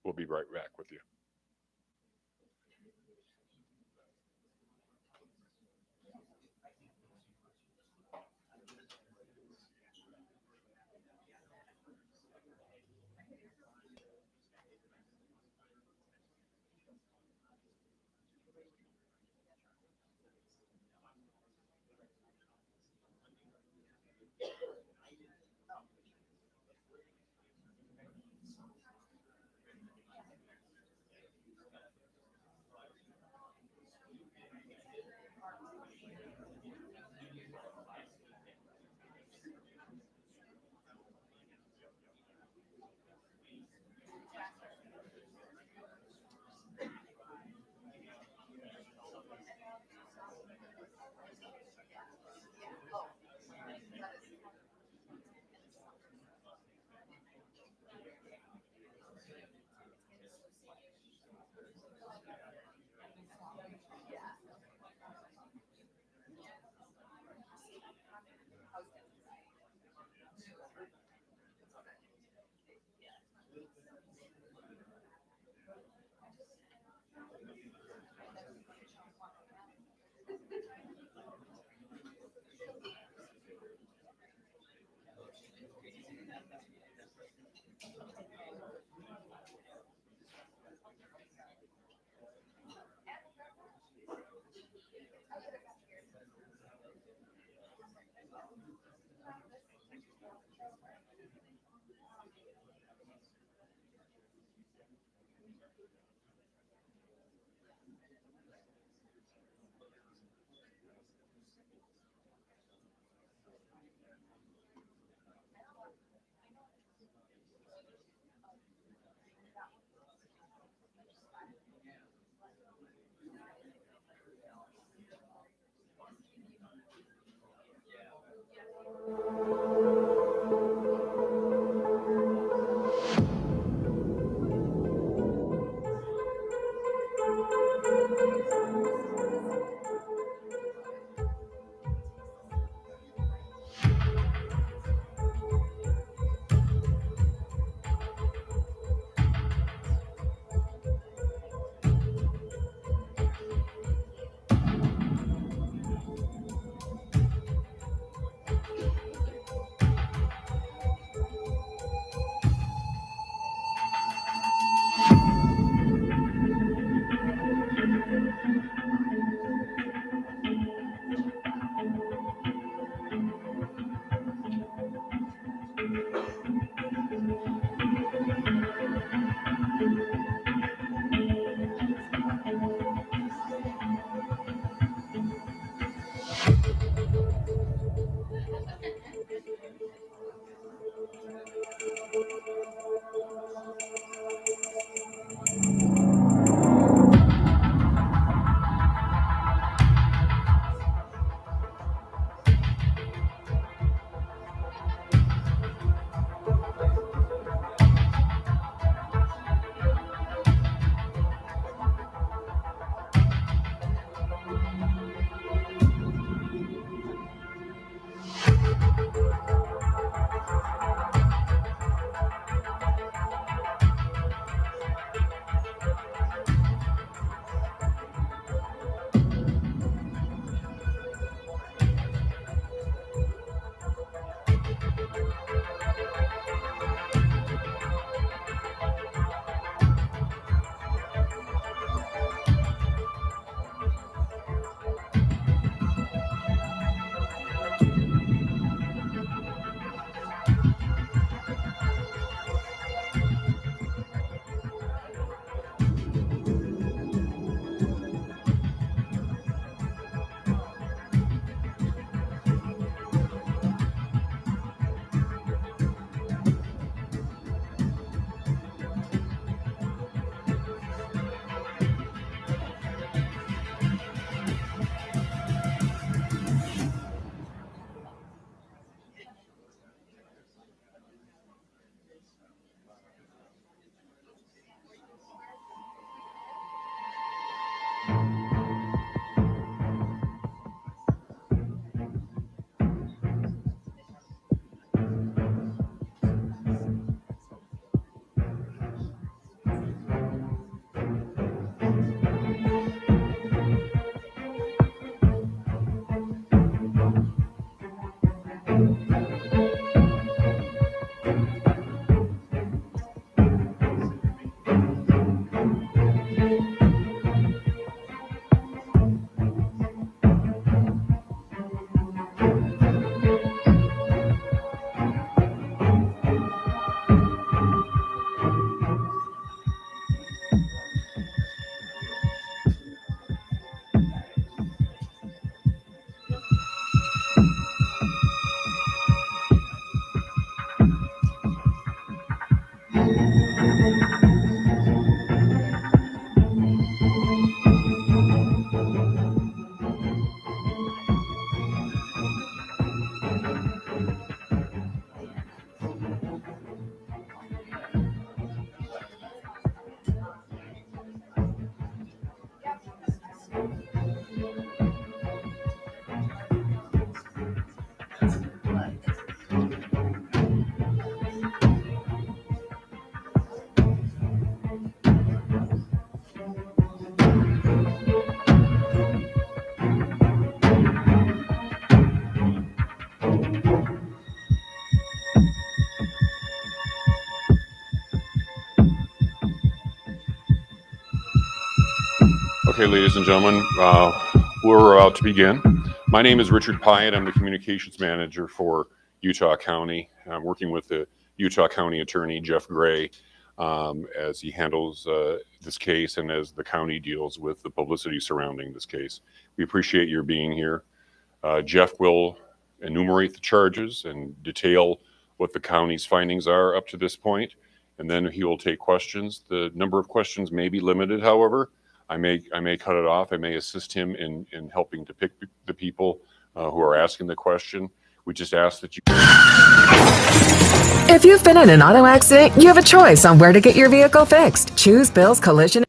We'll be right back with you. Okay, ladies and gentlemen, we're about to begin. My name is Richard Pyatt. I'm the communications manager for Utah County. I'm working with the Utah County Attorney, Jeff Gray, as he handles this case and as the county deals with the publicity surrounding this case. We appreciate your being here. Jeff will enumerate the charges and detail what the county's findings are up to this point, and then he will take questions. The number of questions may be limited, however. I may cut it off. I may assist him in helping to pick the people who are asking the question. We just ask that you... If you've been in an auto accident, you have a choice on where to get your vehicle fixed. Choose Bill's Collision.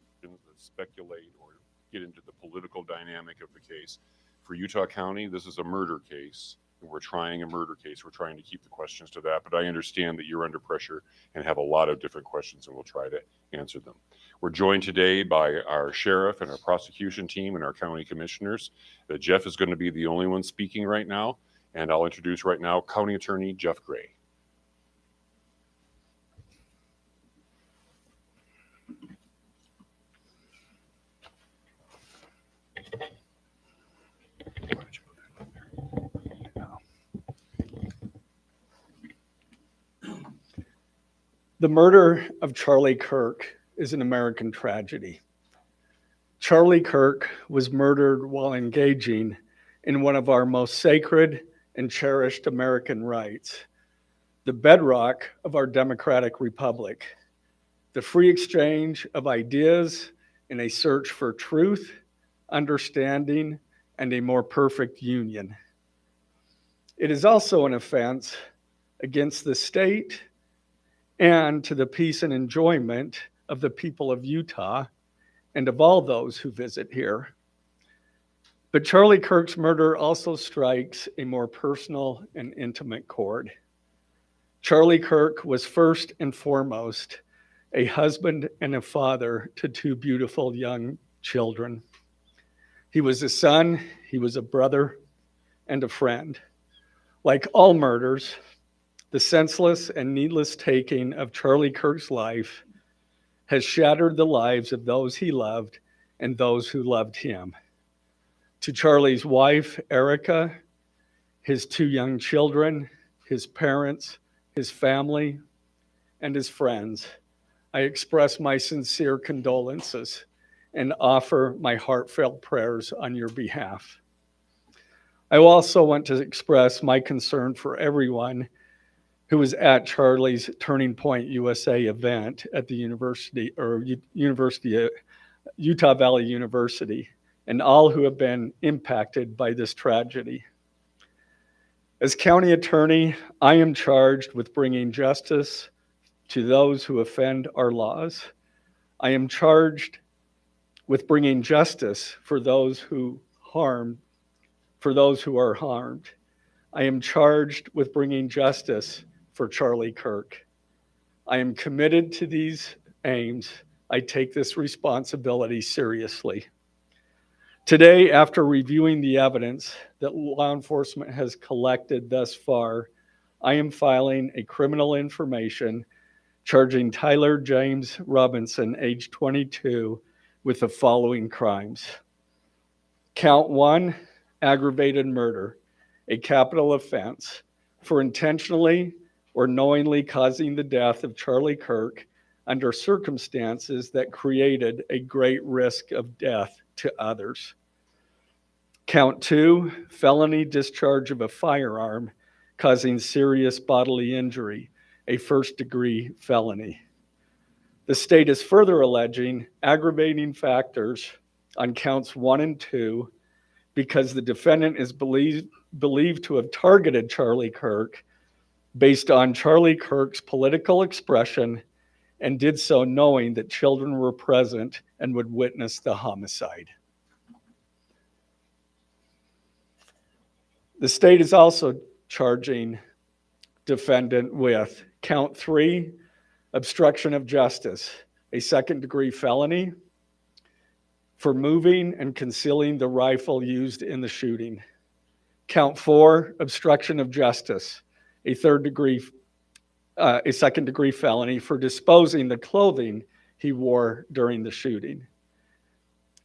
Speculate or get into the political dynamic of the case. For Utah County, this is a murder case. We're trying a murder case. We're trying to keep the questions to that, but I understand that you're under pressure and have a lot of different questions, and we'll try to answer them. We're joined today by our sheriff and our prosecution team and our county commissioners. Jeff is going to be the only one speaking right now, and I'll introduce right now County Attorney Jeff Gray. The murder of Charlie Kirk is an American tragedy. Charlie Kirk was murdered while engaging in one of our most sacred and cherished American rights, the bedrock of our democratic republic, the free exchange of ideas in a search for truth, understanding, and a more perfect union. It is also an offense against the state and to the peace and enjoyment of the people of Utah and of all those who visit here. But Charlie Kirk's murder also strikes a more personal and intimate chord. Charlie Kirk was first and foremost a husband and a father to two beautiful young children. He was a son, he was a brother, and a friend. Like all murders, the senseless and needless taking of Charlie Kirk's life has shattered the lives of those he loved and those who loved him. To Charlie's wife, Erica, his two young children, his parents, his family, and his friends, I express my sincere condolences and offer my heartfelt prayers on your behalf. I also want to express my concern for everyone who was at Charlie's Turning Point USA event at the Utah Valley University, and all who have been impacted by this tragedy. As county attorney, I am charged with bringing justice to those who offend our laws. I am charged with bringing justice for those who are harmed. I am charged with bringing justice for Charlie Kirk. I am committed to these aims. I take this responsibility seriously. Today, after reviewing the evidence that law enforcement has collected thus far, I am filing a criminal information charging Tyler James Robinson, age 22, with the following crimes. Count 1, aggravated murder, a capital offense, for intentionally or knowingly causing the death of Charlie Kirk under circumstances that created a great risk of death to others. Count 2, felony discharge of a firearm causing serious bodily injury, a first-degree felony. The state is further alleging aggravating factors on counts 1 and 2 because the defendant is believed to have targeted Charlie Kirk based on Charlie Kirk's political expression and did so knowing that children were present and would witness the homicide. The state is also charging defendant with count 3, obstruction of justice, a second-degree felony for moving and concealing the rifle used in the shooting. Count 4, obstruction of justice, a second-degree felony for disposing the clothing he wore during the shooting.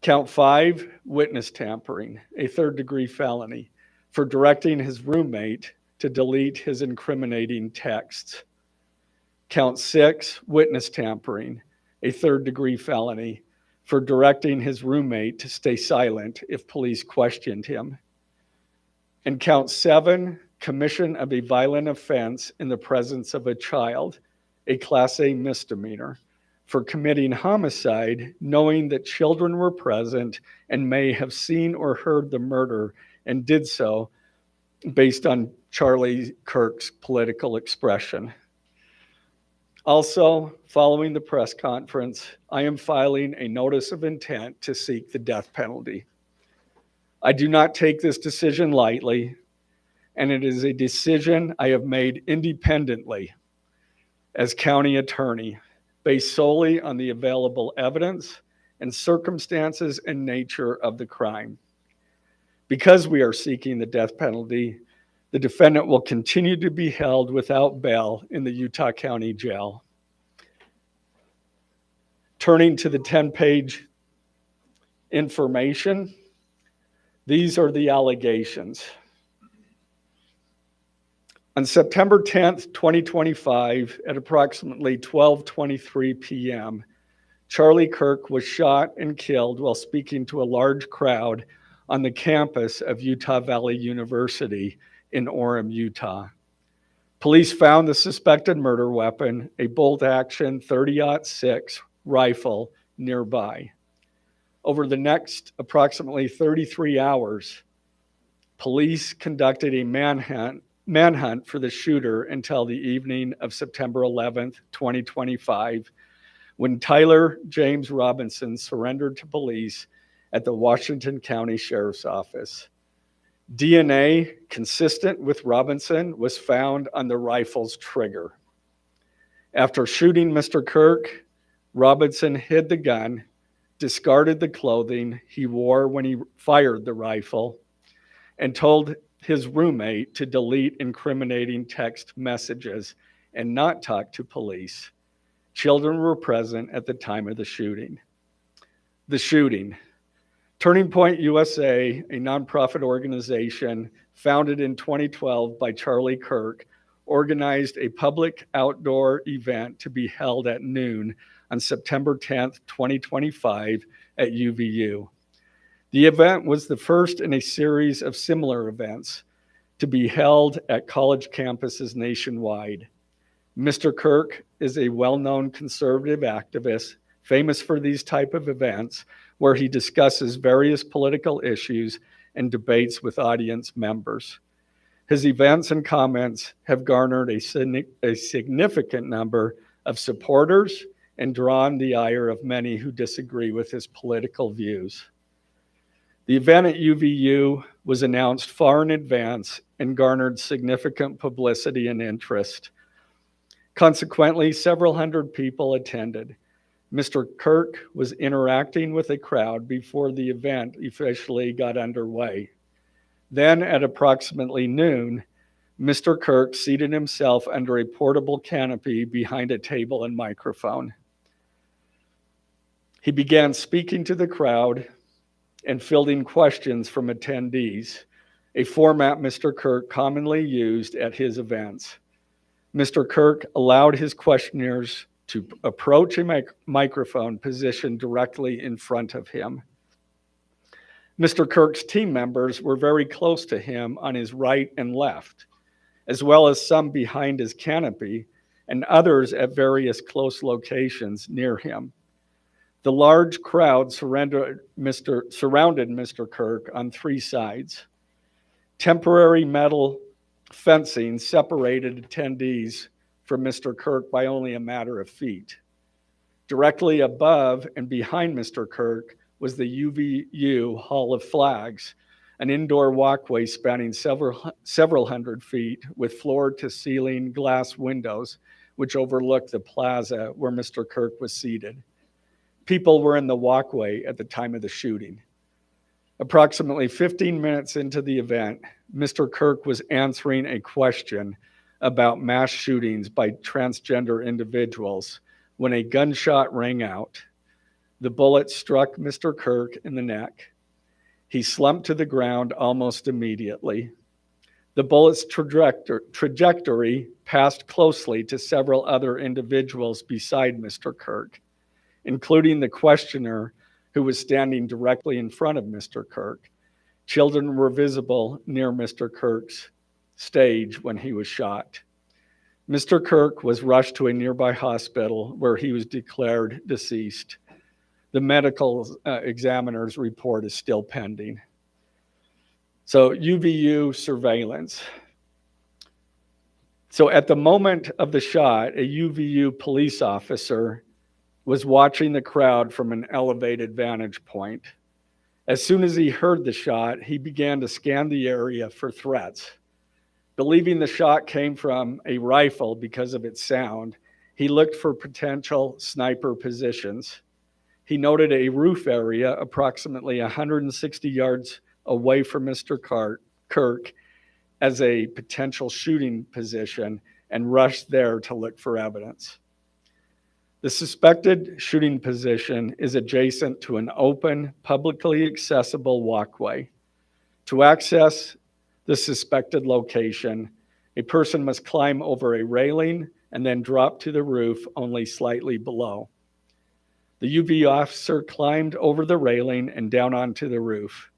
Count 5, witness tampering, a third-degree felony for directing his roommate to delete his incriminating texts. Count 6, witness tampering, a third-degree felony for directing his roommate to stay silent if police questioned him. And count 7, commission of a violent offense in the presence of a child, a Class A misdemeanor, for committing homicide knowing that children were present and may have seen or heard the murder and did so based on Charlie Kirk's political expression. Also, following the press conference, I am filing a notice of intent to seek the death penalty. I do not take this decision lightly, and it is a decision I have made independently as county attorney, based solely on the available evidence and circumstances and nature of the crime. Because we are seeking the death penalty, the defendant will continue to be held without bail in the Utah County Jail. Turning to the 10-page information, these are the allegations. On September 10th, 2025, at approximately 12:23 p.m., Charlie Kirk was shot and killed while speaking to a large crowd on the campus of Utah Valley University in Orem, Utah. Police found the suspected murder weapon, a bolt-action .30-06 rifle, nearby. Over the next approximately 33 hours, police conducted a manhunt for the shooter until the evening of September 11th, 2025, when Tyler James Robinson surrendered to police at the Washington County Sheriff's Office. DNA consistent with Robinson was found on the rifle's trigger. After shooting Mr. Kirk, Robinson hid the gun, discarded the clothing he wore when he fired the rifle, and told his roommate to delete incriminating text messages and not talk to police. Children were present at the time of the shooting. The shooting. Turning Point USA, a nonprofit organization founded in 2012 by Charlie Kirk, organized a public outdoor event to be held at noon on September 10th, 2025 at UVU. The event was the first in a series of similar events to be held at college campuses nationwide. Mr. Kirk is a well-known conservative activist, famous for these type of events, where he discusses various political issues and debates with audience members. His events and comments have garnered a significant number of supporters and drawn the ire of many who disagree with his political views. The event at UVU was announced far in advance and garnered significant publicity and interest. Consequently, several hundred people attended. Mr. Kirk was interacting with a crowd before the event officially got underway. Then, at approximately noon, Mr. Kirk seated himself under a portable canopy behind a table and microphone. He began speaking to the crowd and fielding questions from attendees, a format Mr. Kirk commonly used at his events. Mr. Kirk allowed his questioners to approach a microphone positioned directly in front of him. Mr. Kirk's team members were very close to him on his right and left, as well as some behind his canopy and others at various close locations near him. The large crowd surrounded Mr. Kirk on three sides. Temporary metal fencing separated attendees from Mr. Kirk by only a matter of feet. Directly above and behind Mr. Kirk was the UVU Hall of Flags, an indoor walkway spanning several hundred feet with floor-to-ceiling glass windows which overlooked the plaza where Mr. Kirk was seated. People were in the walkway at the time of the shooting. Approximately 15 minutes into the event, Mr. Kirk was answering a question about mass shootings by transgender individuals when a gunshot rang out. The bullet struck Mr. Kirk in the neck. He slumped to the ground almost immediately. The bullet's trajectory passed closely to several other individuals beside Mr. Kirk, including the questioner who was standing directly in front of Mr. Kirk. Children were visible near Mr. Kirk's stage when he was shot. Mr. Kirk was rushed to a nearby hospital where he was declared deceased. The medical examiner's report is still pending. So UVU surveillance. So at the moment of the shot, a UVU police officer was watching the crowd from an elevated vantage point. As soon as he heard the shot, he began to scan the area for threats. Believing the shot came from a rifle because of its sound, he looked for potential sniper positions. He noted a roof area approximately 160 yards away from Mr. Kirk as a potential shooting position and rushed there to look for evidence. The suspected shooting position is adjacent to an open, publicly accessible walkway. To access the suspected location, a person must climb over a railing and then drop to the roof only slightly below. The UV officer climbed over the railing and down onto the roof.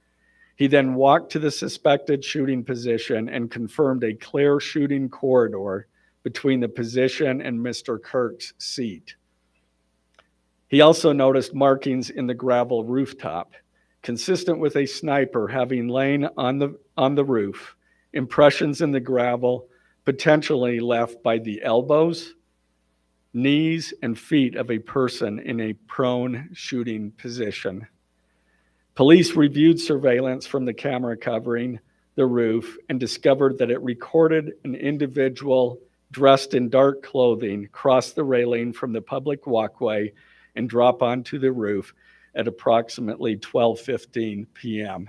He then walked to the suspected shooting position and confirmed a clear shooting corridor between the position and Mr. Kirk's seat. He also noticed markings in the gravel rooftop, consistent with a sniper having lain on the roof, impressions in the gravel potentially left by the elbows, knees, and feet of a person in a prone shooting position. Police reviewed surveillance from the camera covering the roof and discovered that it recorded an individual dressed in dark clothing cross the railing from the public walkway and drop onto the roof at approximately 12:15 p.m.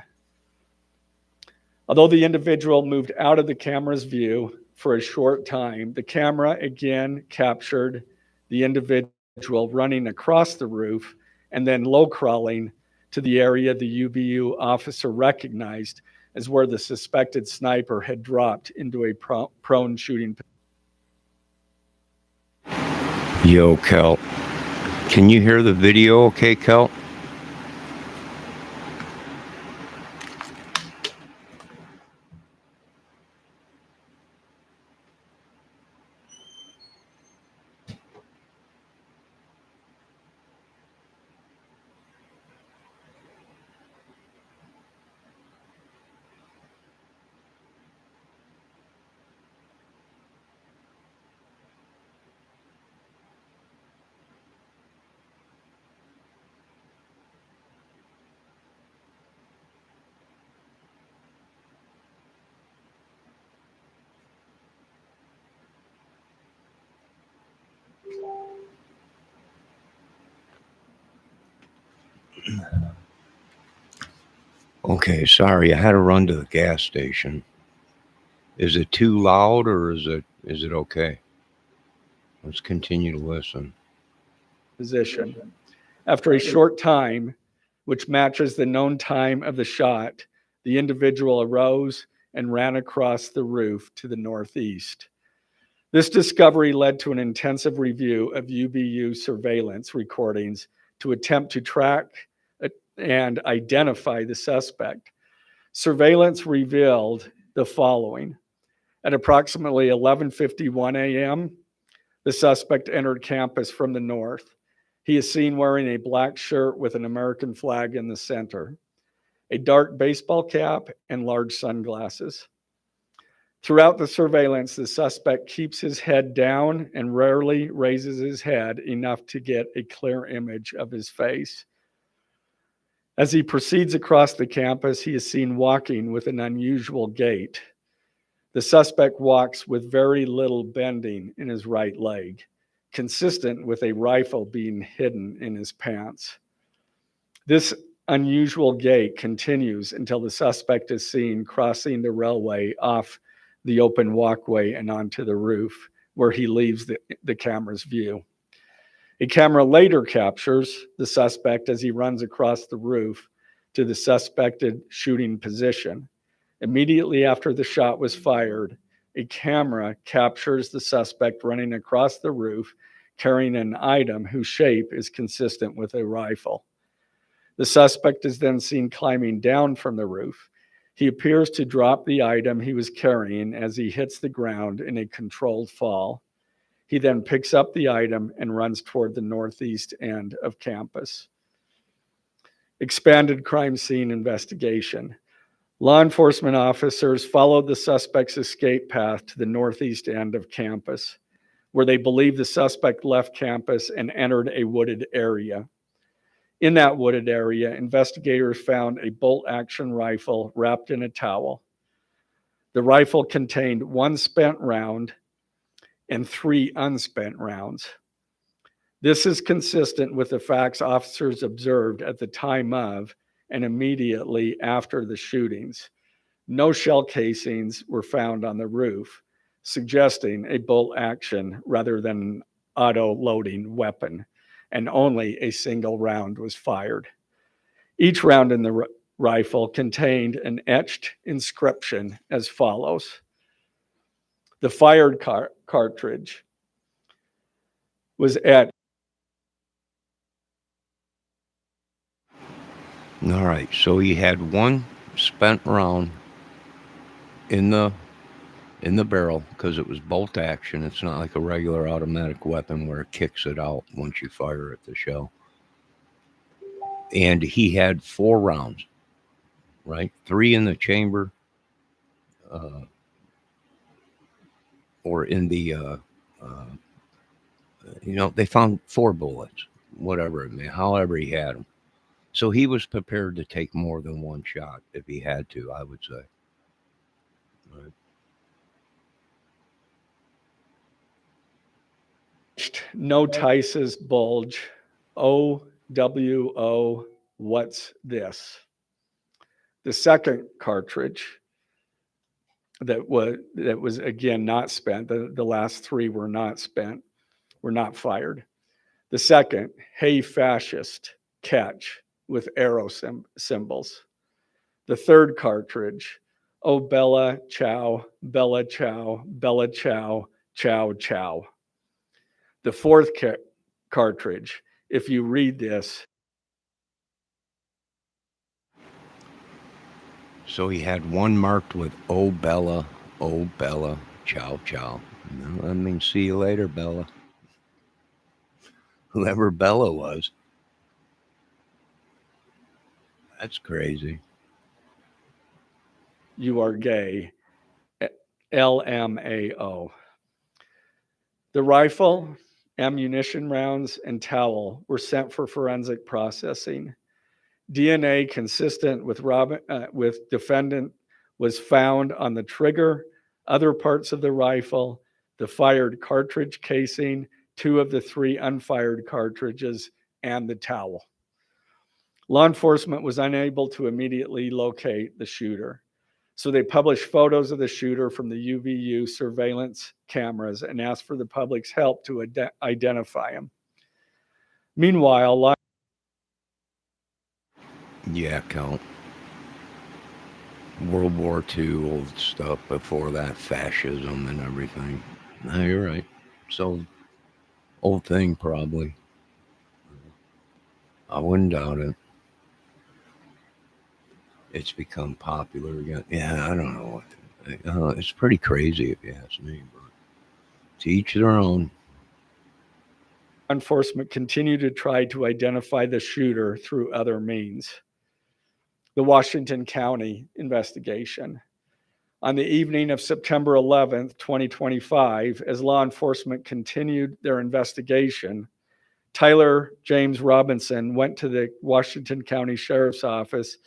Although the individual moved out of the camera's view for a short time, the camera again captured the individual running across the roof and then low crawling to the area the UVU officer recognized as where the suspected sniper had dropped into a prone shooting. Yo, Kel. Can you hear the video okay, Kel? Okay, sorry, I had to run to the gas station. Is it too loud or is it okay? Let's continue to listen. Position. After a short time, which matches the known time of the shot, the individual arose and ran across the roof to the northeast. This discovery led to an intensive review of UBU surveillance recordings to attempt to track and identify the suspect. Surveillance revealed the following. At approximately 11:51 a.m., the suspect entered campus from the north. He is seen wearing a black shirt with an American flag in the center, a dark baseball cap, and large sunglasses. Throughout the surveillance, the suspect keeps his head down and rarely raises his head enough to get a clear image of his face. As he proceeds across the campus, he is seen walking with an unusual gait. The suspect walks with very little bending in his right leg, consistent with a rifle being hidden in his pants. This unusual gait continues until the suspect is seen crossing the railway off the open walkway and onto the roof, where he leaves the camera's view. A camera later captures the suspect as he runs across the roof to the suspected shooting position. Immediately after the shot was fired, a camera captures the suspect running across the roof carrying an item whose shape is consistent with a rifle. The suspect is then seen climbing down from the roof. He appears to drop the item he was carrying as he hits the ground in a controlled fall. He then picks up the item and runs toward the northeast end of campus. Expanded crime scene investigation. Law enforcement officers followed the suspect's escape path to the northeast end of campus, where they believe the suspect left campus and entered a wooded area. In that wooded area, investigators found a bolt-action rifle wrapped in a towel. The rifle contained one spent round and 3 unspent rounds. This is consistent with the facts officers observed at the time of and immediately after the shootings. No shell casings were found on the roof, suggesting a bolt action rather than an auto-loading weapon, and only a single round was fired. Each round in the rifle contained an etched inscription as follows. The fired cartridge was at. All right, so he had one spent round in the barrel because it was bolt action. It's not like a regular automatic weapon where it kicks it out once you fire at the shell. And he had 4 rounds, right? 3 in the chamber, or in the, they found 4 bullets, whatever it may, however he had them. So he was prepared to take more than one shot if he had to, I would say. Right. No Tice's bulge. OWO, what's this? The second cartridge that was again not spent. The last 3 were not spent, were not fired. The second, hey fascist, catch, with arrow symbols. The third cartridge, oh Bella Chow, Bella Chow, Bella Chow, Chow Chow. The fourth cartridge, if you read this. So he had one marked with oh Bella, chow chow. I mean, see you later, Bella. Whoever Bella was. That's crazy. You are gay. LMAO. The rifle, ammunition rounds, and towel were sent for forensic processing. DNA consistent with defendant was found on the trigger, other parts of the rifle, the fired cartridge casing, 2 of the 3 unfired cartridges, and the towel. Law enforcement was unable to immediately locate the shooter. So they published photos of the shooter from the UVU surveillance cameras and asked for the public's help to identify him. Meanwhile, Yeah, Count. World War II old stuff before that, fascism and everything. No, you're right. So, old thing probably. I wouldn't doubt it. It's become popular again. Yeah, I don't know what. It's pretty crazy if you ask me, but to each their own. enforcement continued to try to identify the shooter through other means. The Washington County investigation. On the evening of September 11th, 2025, as law enforcement continued their investigation, Tyler James Robinson went to the Washington County Sheriff's Office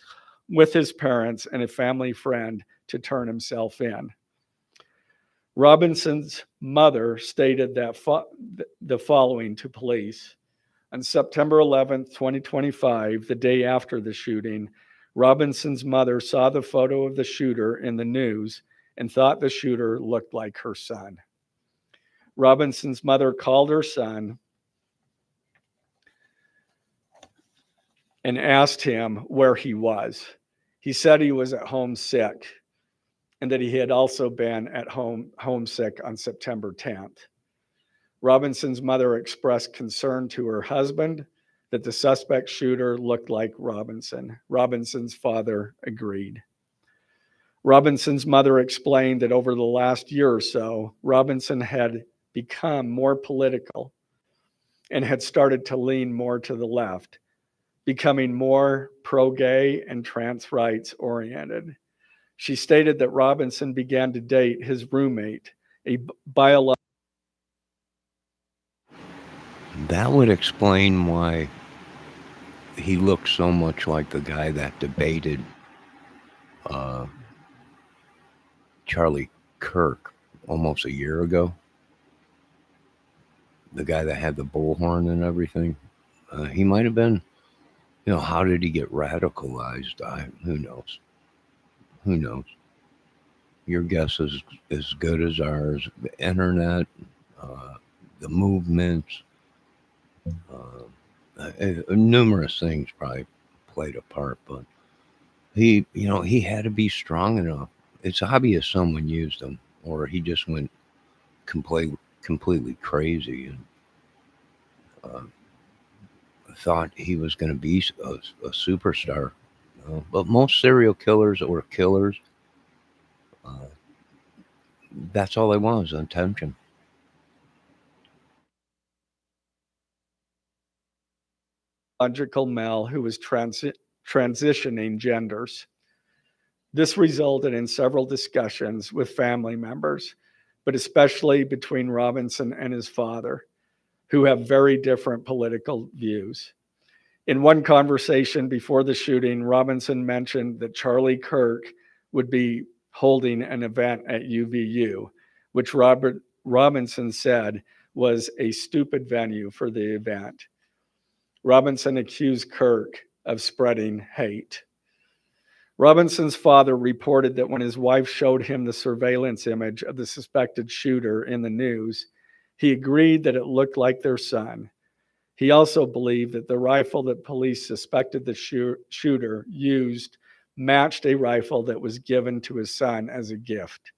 with his parents and a family friend to turn himself in. Robinson's mother stated that the following to police. On September 11th, 2025, the day after the shooting, Robinson's mother saw the photo of the shooter in the news and thought the shooter looked like her son. Robinson's mother called her son and asked him where he was. He said he was at home sick and that he had also been at homesick on September 10th. Robinson's mother expressed concern to her husband that the suspect shooter looked like Robinson. Robinson's father agreed. Robinson's mother explained that over the last year or so, Robinson had become more political and had started to lean more to the left, becoming more pro-gay and trans rights oriented. She stated that Robinson began to date his roommate, a biological. That would explain why he looked so much like the guy that debated Charlie Kirk almost a year ago. The guy that had the bullhorn and everything. He might have been, how did he get radicalized? Who knows? Who knows? Your guess is as good as ours. The internet, the movements, numerous things probably played a part, but he had to be strong enough. It's obvious someone used him, or he just went completely crazy and thought he was going to be a superstar. But most serial killers or killers, that's all they want is attention. Male who was transitioning genders. This resulted in several discussions with family members, but especially between Robinson and his father, who have very different political views. In one conversation before the shooting, Robinson mentioned that Charlie Kirk would be holding an event at UVU, which Robinson said was a stupid venue for the event. Robinson accused Kirk of spreading hate. Robinson's father reported that when his wife showed him the surveillance image of the suspected shooter in the news, he agreed that it looked like their son. He also believed that the rifle that police suspected the shooter used matched a rifle that was given to his son as a gift.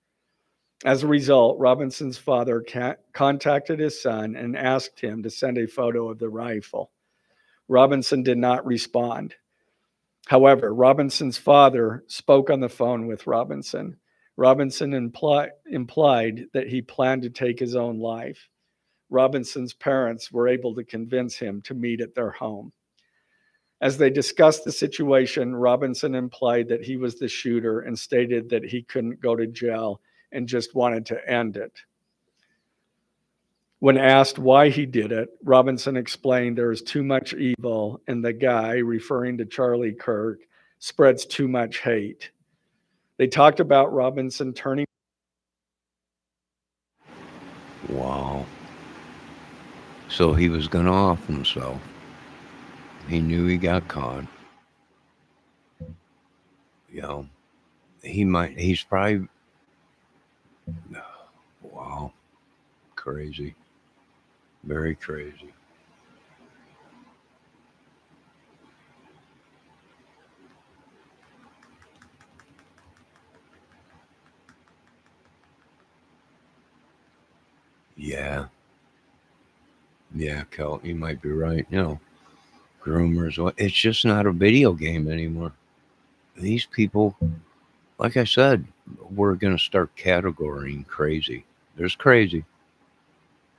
As a result, Robinson's father contacted his son and asked him to send a photo of the rifle. Robinson did not respond. However, Robinson's father spoke on the phone with Robinson. Robinson implied that he planned to take his own life. Robinson's parents were able to convince him to meet at their home. As they discussed the situation, Robinson implied that he was the shooter and stated that he couldn't go to jail and just wanted to end it. When asked why he did it, Robinson explained there is too much evil and the guy, referring to Charlie Kirk, spreads too much hate. They talked about Robinson turning. Wow. So he was going to off himself. He knew he got caught. know, he's probably, wow, crazy, very crazy. Yeah, yeah, Kel, you might be right. Groomers, it's just not a video game anymore. These people, like I said, we're going to start categorizing crazy. There's crazy,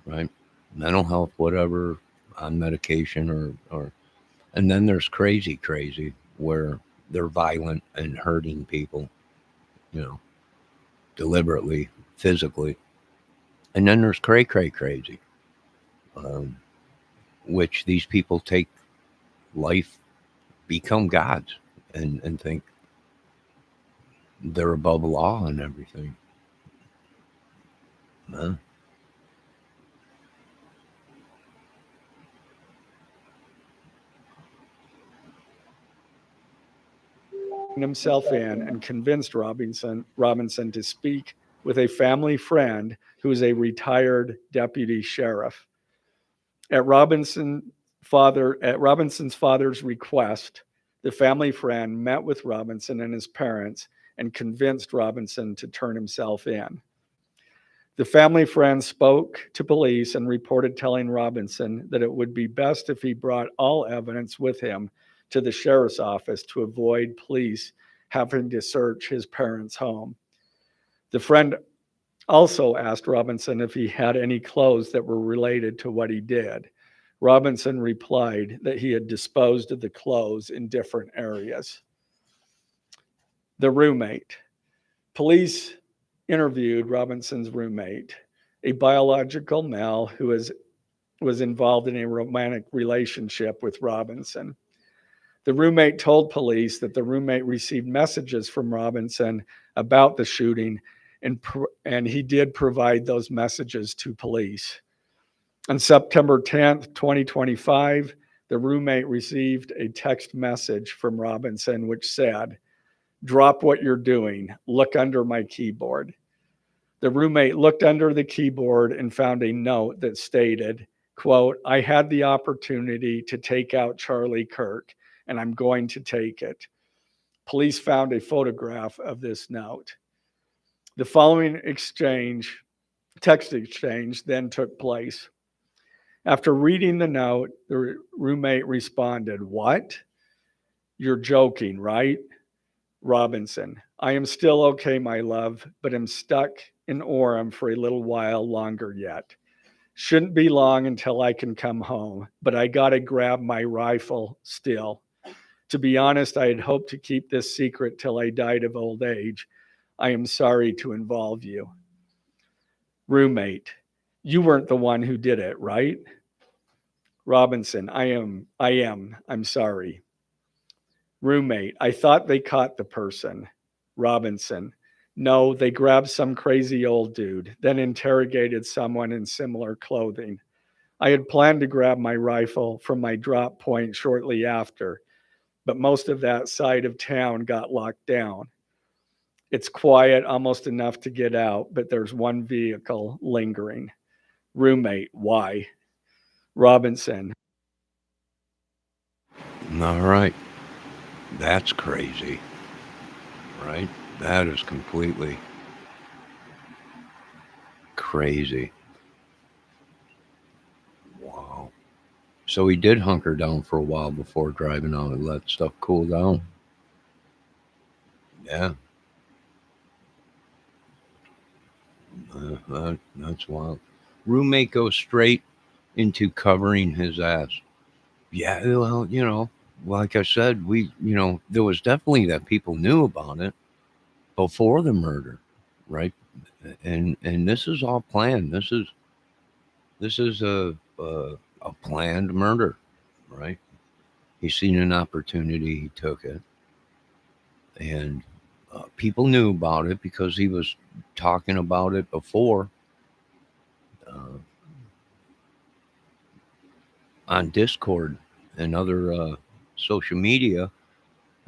right? Mental health, whatever, on medication and then there's crazy, where they're violent and hurting people, you know, deliberately, physically. And then there's crazy, um, which these people take life, become gods, and think they're above law and everything. Huh? Himself in and convinced Robinson to speak with a family friend who is a retired deputy sheriff. At Robinson's father's request, the family friend met with Robinson and his parents and convinced Robinson to turn himself in. The family friend spoke to police and reported telling Robinson that it would be best if he brought all evidence with him to the sheriff's office to avoid police having to search his parents' home. The friend also asked Robinson if he had any clothes that were related to what he did. Robinson replied that he had disposed of the clothes in different areas. The roommate. Police interviewed Robinson's roommate, a biological male who was involved in a romantic relationship with Robinson. The roommate told police that the roommate received messages from Robinson about the shooting, and he did provide those messages to police. On September 10th, 2025, the roommate received a text message from Robinson which said, "Drop what you're doing. Look under my keyboard." The roommate looked under the keyboard and found a note that stated, quote, "I had the opportunity to take out Charlie Kirk, and I'm going to take it." Police found a photograph of this note. The following text exchange, then took place. After reading the note, the roommate responded, "What? You're joking, right?" Robinson, "I am still okay, my love, but am stuck in Orem for a little while longer yet. Shouldn't be long until I can come home, but I gotta grab my rifle still. To be honest, I had hoped to keep this secret till I died of old age. I am sorry to involve you." Roommate, "You weren't the one who did it, right?" Robinson, I am. I'm sorry." Roommate, "I thought they caught the person." Robinson, "No, they grabbed some crazy old dude, then interrogated someone in similar clothing. I had planned to grab my rifle from my drop point shortly after, but most of that side of town got locked down. It's quiet, almost enough to get out, but there's one vehicle lingering." Roommate, "Why?" Robinson, All right. That's crazy, right? That is completely crazy. Wow. So he did hunker down for a while before driving out and let stuff cool down. Yeah, that's wild. Roommate goes straight into covering his ass. Yeah, well, like I said, there was definitely that people knew about it before the murder, right? And this is all planned. This is a planned murder, right? He seen an opportunity, he took it, and people knew about it because he was talking about it before uh, on Discord and other social media.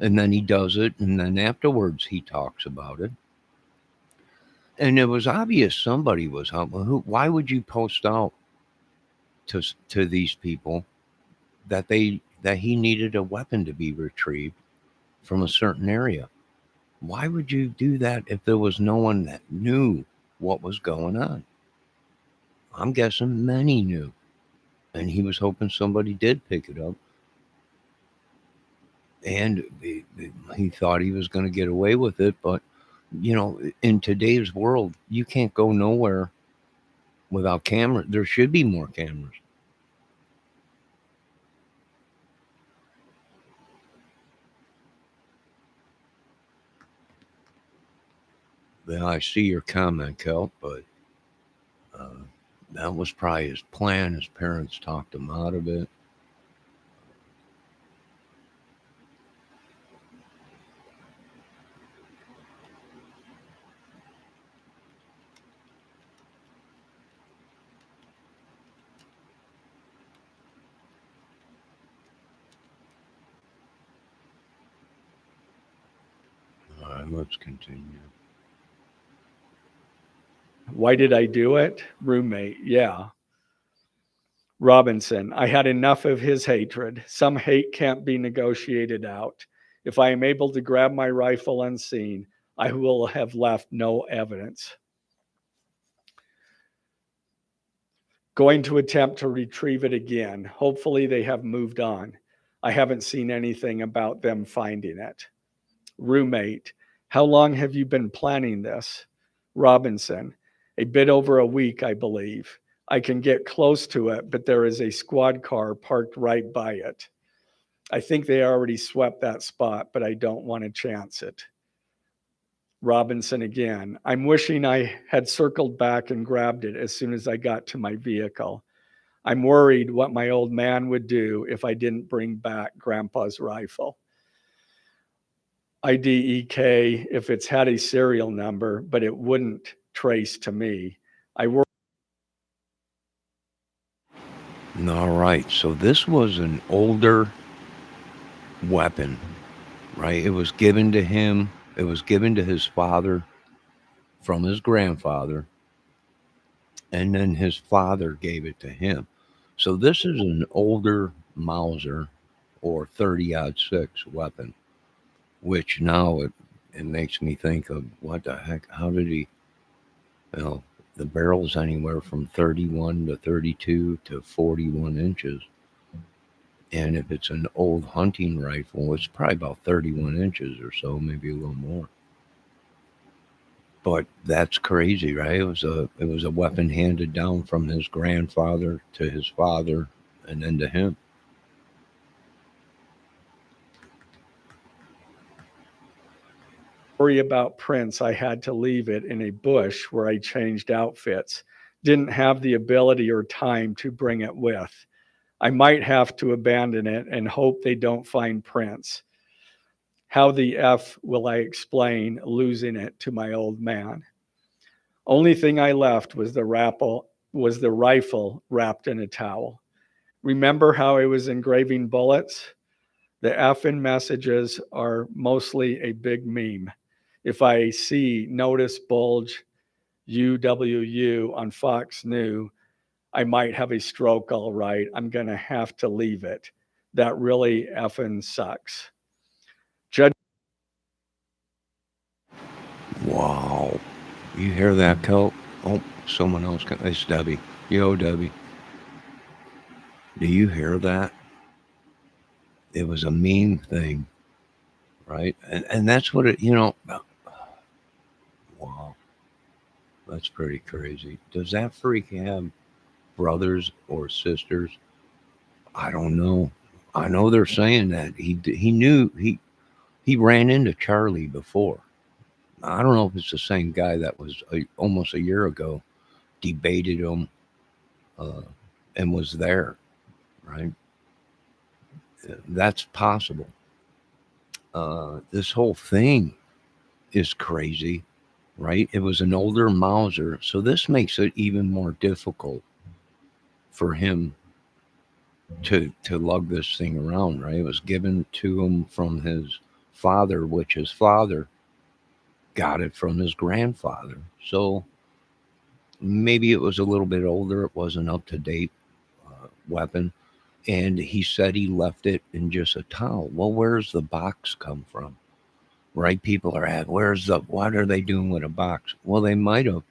And then he does it, and then afterwards he talks about it. And it was obvious somebody was why would you post out to these people that he needed a weapon to be retrieved from a certain area? Why would you do that if there was no one that knew what was going on? I'm guessing many knew, and he was hoping somebody did pick it up. And he thought he was going to get away with it, but in today's world, you can't go nowhere without cameras. There should be more cameras. Then I see your comment, Kel, but that was probably his plan. His parents talked him out of it. All right, let's continue. Why did I do it? Roommate, yeah. Robinson, I had enough of his hatred. Some hate can't be negotiated out. If I am able to grab my rifle unseen, I will have left no evidence. Going to attempt to retrieve it again. Hopefully they have moved on. I haven't seen anything about them finding it. Roommate, how long have you been planning this? Robinson, a bit over a week, I believe. I can get close to it, but there is a squad car parked right by it. I think they already swept that spot, but I don't want to chance it. Robinson again, I'm wishing I had circled back and grabbed it as soon as I got to my vehicle. I'm worried what my old man would do if I didn't bring back Grandpa's rifle. IDEK if it's had a serial number, but it wouldn't trace to me. I worry. All right, so this was an older weapon, right? It was given to him. It was given to his father from his grandfather, and then his father gave it to him. So this is an older Mauser or 30-06 weapon, which now it makes me think of what the heck? How did he? The barrel's anywhere from 31 to 32 to 41 inches. And if it's an old hunting rifle, it's probably about 31 inches or so, maybe a little more. But that's crazy, right? It was a weapon handed down from his grandfather to his father and then to him. Worry about prints. I had to leave it in a bush where I changed outfits. Didn't have the ability or time to bring it with. I might have to abandon it and hope they don't find prints. How the F will I explain losing it to my old man? Only thing I left was the rifle wrapped in a towel. Remember how I was engraving bullets? The F in messages are mostly a big meme. If I see notice bulge UWU on Fox News, I might have a stroke, all right. I'm going to have to leave it. That really effing sucks. Judge. Wow. You hear that, Colt? Oh, someone else. It's Debbie. Yo, Debbie. Do you hear that? It was a mean thing, right? And that's what it, wow. That's pretty crazy. Does that freak have brothers or sisters? I don't know. I know they're saying that he knew he ran into Charlie before. I don't know if it's the same guy that was almost a year ago debated him and was there, right? That's possible. This whole thing is crazy, right? It was an older Mauser, so this makes it even more difficult for him to lug this thing around, right? It was given to him from his father, which his father got it from his grandfather. So maybe it was a little bit older. It wasn't up to date weapon. And he said he left it in just a towel. Well, where's the box come from? Right? People are at, what are they doing with a box? Well, they might have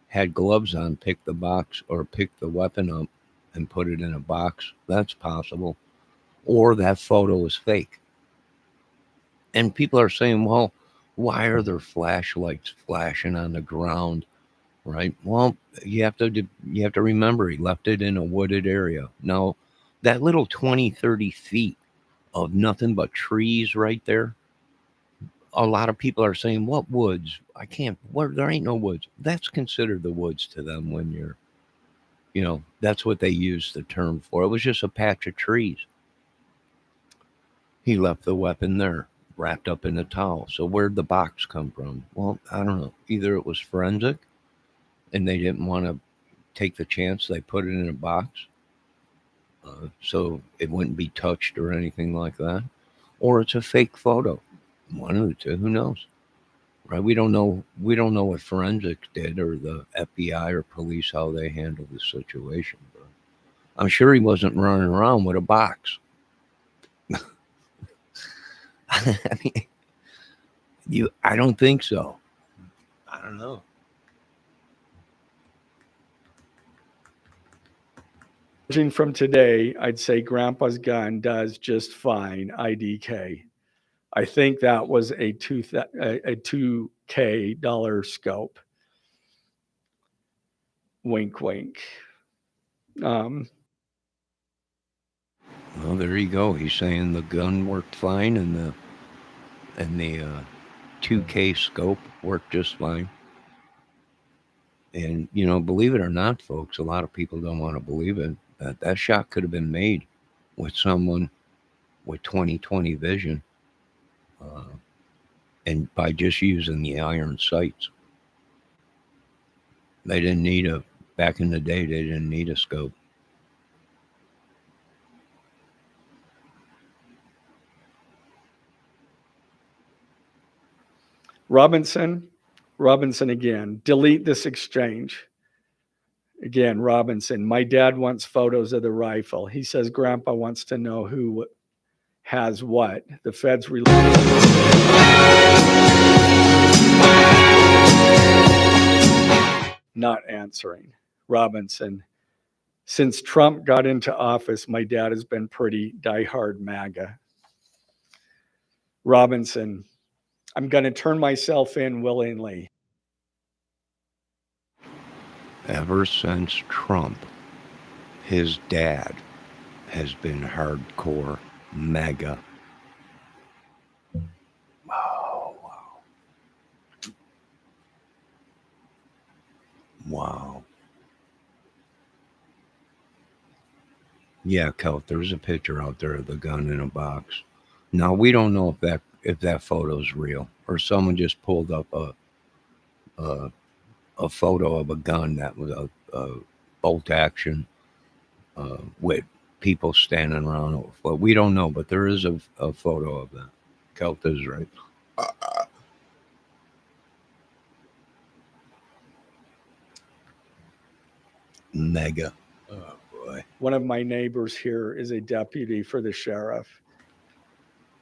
had gloves on, picked the box or picked the weapon up and put it in a box. That's possible. Or that photo is fake. And people are saying, well, why are there flashlights flashing on the ground? Right? Well, you have to remember he left it in a wooded area. Now, that little 20, 30 feet of nothing but trees right there, a lot of people are saying, what woods? There ain't no woods. That's considered the woods to them when that's what they use the term for. It was just a patch of trees. He left the weapon there, wrapped up in a towel. So where'd the box come from? Well, I don't know. Either it was forensic and they didn't want to take the chance. They put it in a box so it wouldn't be touched or anything like that. Or it's a fake photo. One of the two. Who knows? Right? We don't know what forensics did or the FBI or police, how they handled the situation. But I'm sure he wasn't running around with a box. I mean, I don't think so. I don't know. Judging from today, I'd say Grandpa's gun does just fine, IDK. I think that was a $2K scope. Wink, wink. Well, there you go. He's saying the gun worked fine and the 2K scope worked just fine. And believe it or not, folks, a lot of people don't want to believe it. That shot could have been made with someone with 20/20 vision, and by just using the iron sights. They didn't need back in the day, they didn't need a scope. Robinson again, delete this exchange. Again, Robinson, my dad wants photos of the rifle. He says Grandpa wants to know who has what. The feds released. Not answering. Robinson, since Trump got into office, my dad has been pretty diehard MAGA. Robinson, I'm going to turn myself in willingly. Ever since Trump, his dad has been hardcore MAGA. Oh, wow. Wow. Yeah, Kel, there's a picture out there of the gun in a box. Now, we don't know if that photo's real or someone just pulled up a photo of a gun that was a bolt action with people standing around. But we don't know, but there is a photo of that. Kelt is right. Mega. Oh, boy. One of my neighbors here is a deputy for the sheriff.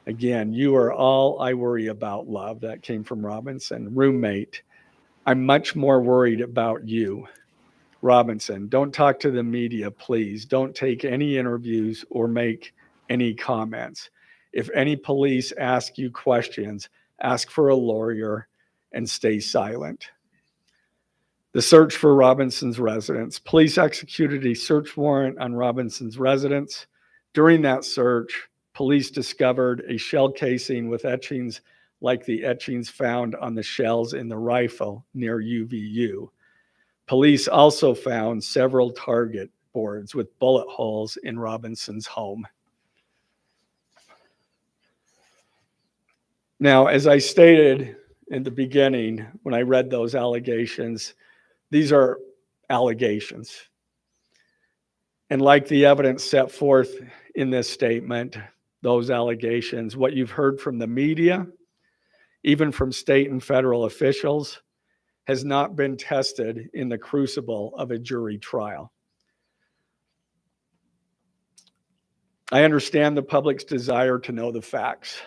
Again, you are all I worry about, love. That came from Robinson. Roommate, I'm much more worried about you. Robinson, don't talk to the media, please. Don't take any interviews or make any comments. If any police ask you questions, ask for a lawyer and stay silent. The search for Robinson's residence. Police executed a search warrant on Robinson's residence. During that search, police discovered a shell casing with etchings like the etchings found on the shells in the rifle near UVU. Police also found several target boards with bullet holes in Robinson's home. Now, as I stated in the beginning, when I read those allegations, these are allegations. And like the evidence set forth in this statement, those allegations. What you've heard from the media, even from state and federal officials, has not been tested in the crucible of a jury trial. I understand the public's desire to know the facts.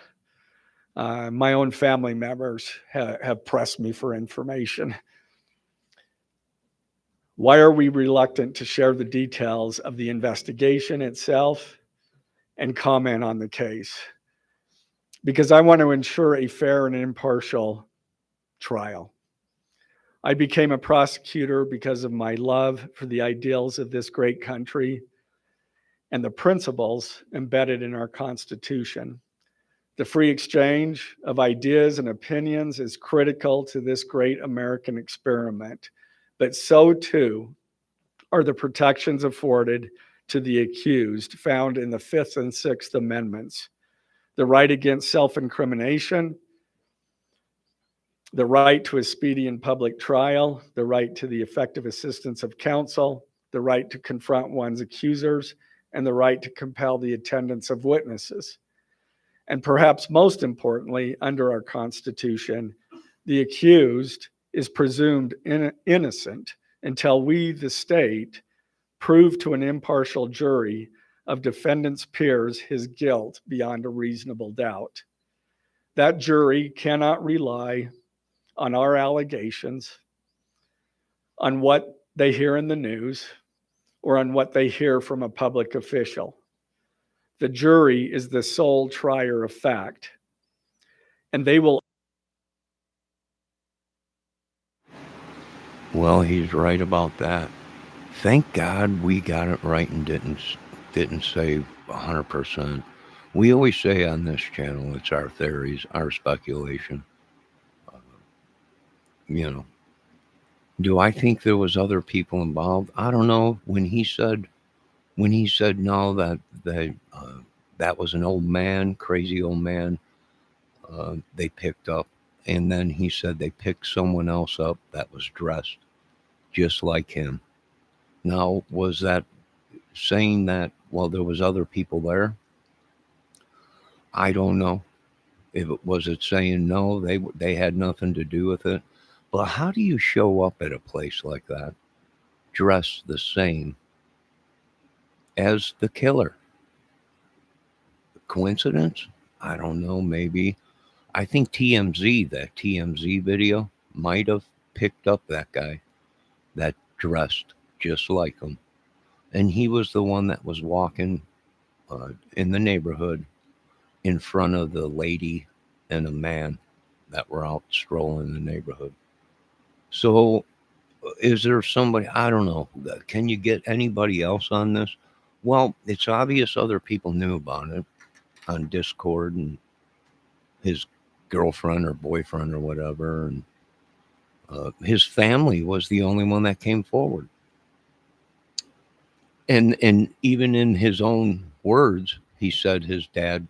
My own family members have pressed me for information. Why are we reluctant to share the details of the investigation itself and comment on the case? Because I want to ensure a fair and impartial trial. I became a prosecutor because of my love for the ideals of this great country and the principles embedded in our Constitution. The free exchange of ideas and opinions is critical to this great American experiment, but so too are the protections afforded to the accused found in the Fifth and Sixth Amendments: the right against self-incrimination, the right to a speedy and public trial, the right to the effective assistance of counsel, the right to confront one's accusers, and the right to compel the attendance of witnesses. And perhaps most importantly, under our Constitution, the accused is presumed innocent until we, the state, prove to an impartial jury of defendant's peers his guilt beyond a reasonable doubt. That jury cannot rely on our allegations, on what they hear in the news, or on what they hear from a public official. The jury is the sole trier of fact, and they will. Well, he's right about that. Thank God we got it right and didn't say 100%. We always say on this channel, it's our theories, our speculation. You know, do I think there was other people involved? I don't know. When he said no, that was an old man, crazy old man, they picked up, and then he said they picked someone else up that was dressed just like him. Now, was that saying that, well, there was other people there? I don't know. If it was it saying no, they had nothing to do with it. But how do you show up at a place like that dressed the same as the killer? Coincidence? I don't know, maybe. I think that TMZ video might have picked up that guy that dressed just like him. And he was the one that was walking in the neighborhood in front of the lady and a man that were out strolling the neighborhood. So is there somebody, I don't know, can you get anybody else on this? Well, it's obvious other people knew about it on Discord, and his girlfriend or boyfriend or whatever, and his family was the only one that came forward. And even in his own words, he said his dad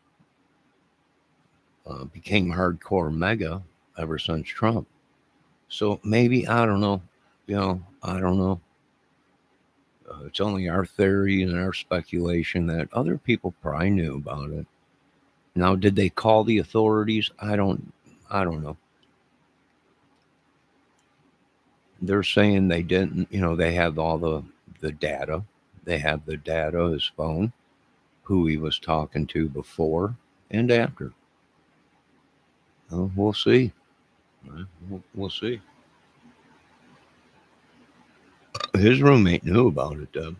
became hardcore mega ever since Trump. So maybe, I don't know, I don't know. It's only our theory and our speculation that other people probably knew about it. Now, did they call the authorities? I don't know. They're saying they didn't, they have all the data. They have the data, his phone, who he was talking to before and after. We'll see. We'll see. His roommate knew about it, though.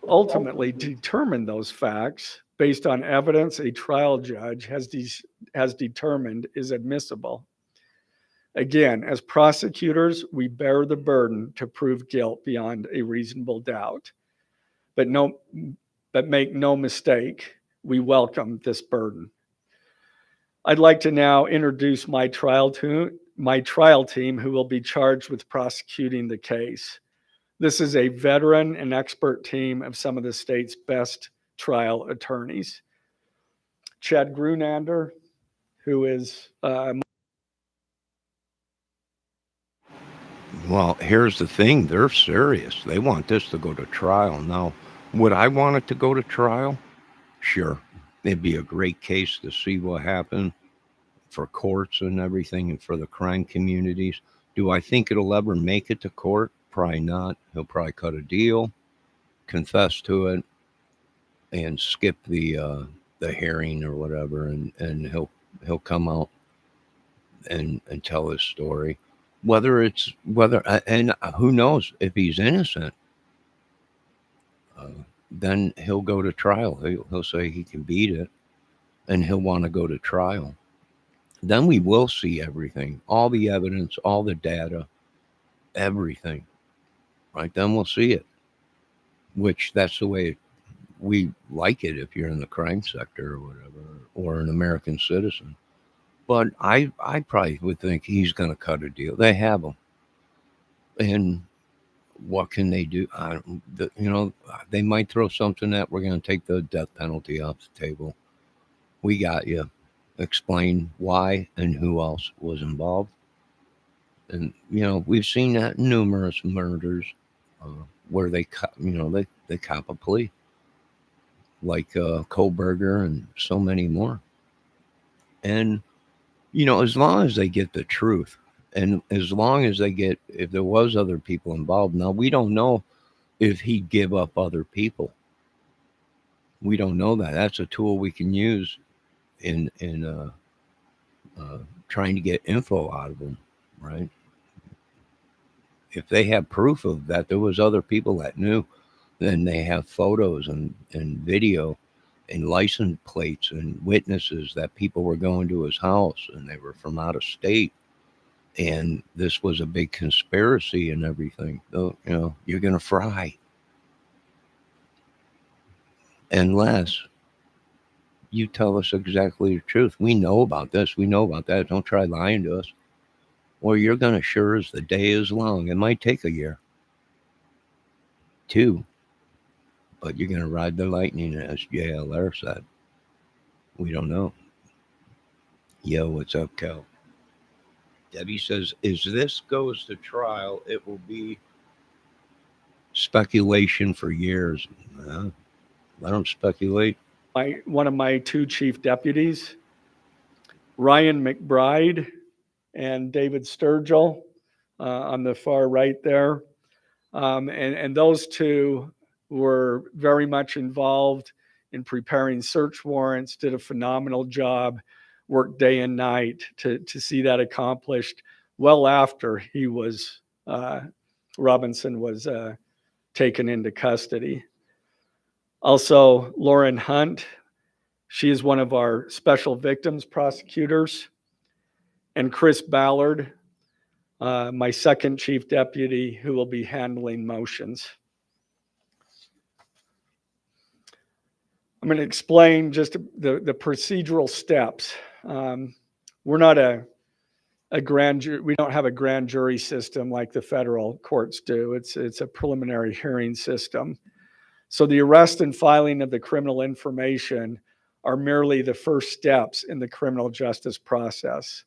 Ultimately determine those facts based on evidence a trial judge has determined is admissible. Again, as prosecutors, we bear the burden to prove guilt beyond a reasonable doubt. But make no mistake, we welcome this burden. I'd like to now introduce my trial team who will be charged with prosecuting the case. This is a veteran and expert team of some of the state's best trial attorneys. Chad Grunander, who is Well, here's the thing. They're serious. They want this to go to trial. Now, would I want it to go to trial? Sure. It'd be a great case to see what happened for courts and everything and for the crime communities. Do I think it'll ever make it to court? Probably not. He'll probably cut a deal, confess to it, and skip the hearing or whatever, and he'll come out and tell his story. And who knows if he's innocent, uh, then he'll go to trial. He'll say he can beat it, and he'll want to go to trial. Then we will see everything, all the evidence, all the data, everything. Right? Then we'll see it. Which that's the way we like it if you're in the crime sector or whatever, or an American citizen. But I probably would think he's going to cut a deal. They have him, and what can they do? They might throw something that we're going to take the death penalty off the table. We got you. Explain why and who else was involved. And we've seen that in numerous murders where they cop a plea, like Kohlberger and so many more. And as long as they get the truth, and as long as they get, if there was other people involved. Now we don't know if he'd give up other people. We don't know that. That's a tool we can use in trying to get info out of them, right? If they have proof of that there was other people that knew, then they have photos and video and license plates and witnesses that people were going to his house and they were from out of state. And this was a big conspiracy and everything. So, you're going to fry. Unless you tell us exactly the truth. We know about this. We know about that. Don't try lying to us. Or you're going to sure as the day is long. It might take a year. 2. But you're going to ride the lightning, as JLR said. We don't know. Yo, what's up, Kel? Debbie says, as this goes to trial, it will be speculation for years. Let them speculate. One of my 2 chief deputies, Ryan McBride and David Sturgill, on the far right there. And those 2 were very much involved in preparing search warrants, did a phenomenal job, worked day and night to see that accomplished well after he was, Robinson was taken into custody. Also, Lauren Hunt, she is one of our special victims prosecutors. And Chris Ballard, my second chief deputy, who will be handling motions. I'm going to explain just the procedural steps. We're not a grand jury. We don't have a grand jury system like the federal courts do. It's a preliminary hearing system. So the arrest and filing of the criminal information are merely the first steps in the criminal justice process.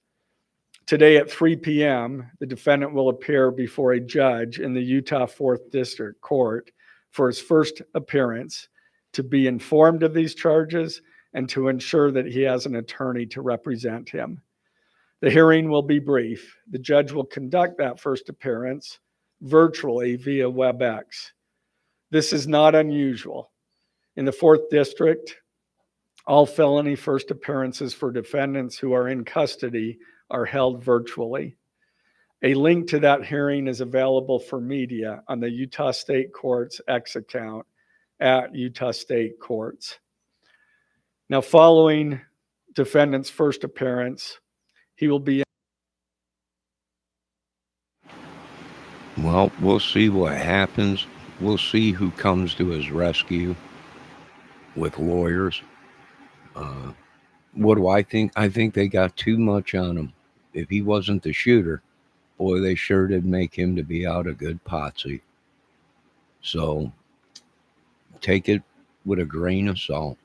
Today at 3 p.m., the defendant will appear before a judge in the Utah 4th District Court for his first appearance to be informed of these charges and to ensure that he has an attorney to represent him. The hearing will be brief. The judge will conduct that first appearance virtually via WebEx. This is not unusual. In the 4th District, all felony first appearances for defendants who are in custody are held virtually. A link to that hearing is available for media on the Utah State Courts X account at Utah State Courts. Now, following defendant's first appearance, he will be. Well, we'll see what happens. We'll see who comes to his rescue with lawyers. What do I think? I think they got too much on him. If he wasn't the shooter, boy, they sure did make him to be out a good potsy. So take it with a grain of salt.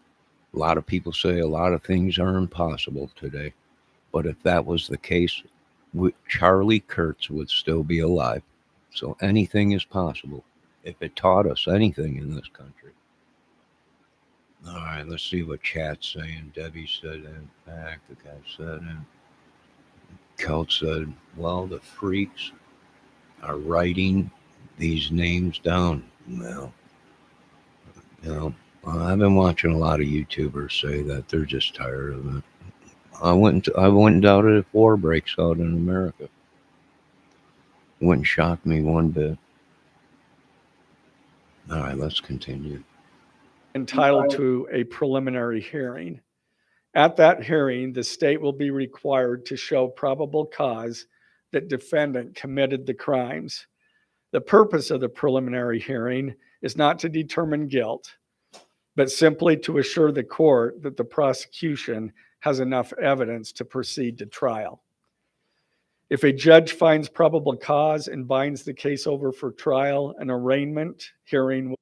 A lot of people say a lot of things are impossible today. But if that was the case, Charlie Kirks would still be alive. So anything is possible if it taught us anything in this country. All right, let's see what chat's saying. Debbie said, in fact, the guy said, and Kel said, well, the freaks are writing these names down. Well, you know, I've been watching a lot of YouTubers say that they're just tired of it. I wouldn't doubt it if war breaks out in America. Wouldn't shock me one bit. All right, let's continue. Entitled to a preliminary hearing. At that hearing, the state will be required to show probable cause that defendant committed the crimes. The purpose of the preliminary hearing is not to determine guilt, but simply to assure the court that the prosecution has enough evidence to proceed to trial. If a judge finds probable cause and binds the case over for trial, an arraignment hearing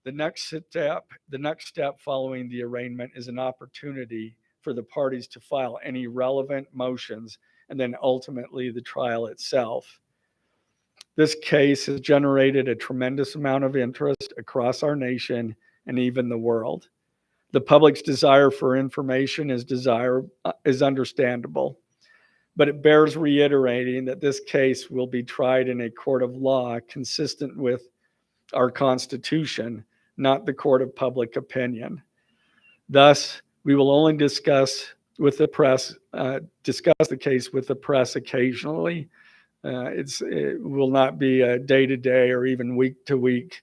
The next step following the arraignment is an opportunity for the parties to file any relevant motions and then ultimately the trial itself. This case has generated a tremendous amount of interest across our nation and even the world. The public's desire for information is understandable, but it bears reiterating that this case will be tried in a court of law consistent with our Constitution, not the court of public opinion. Thus, we will only discuss the case with the press occasionally. It will not be a day-to-day or even week-to-week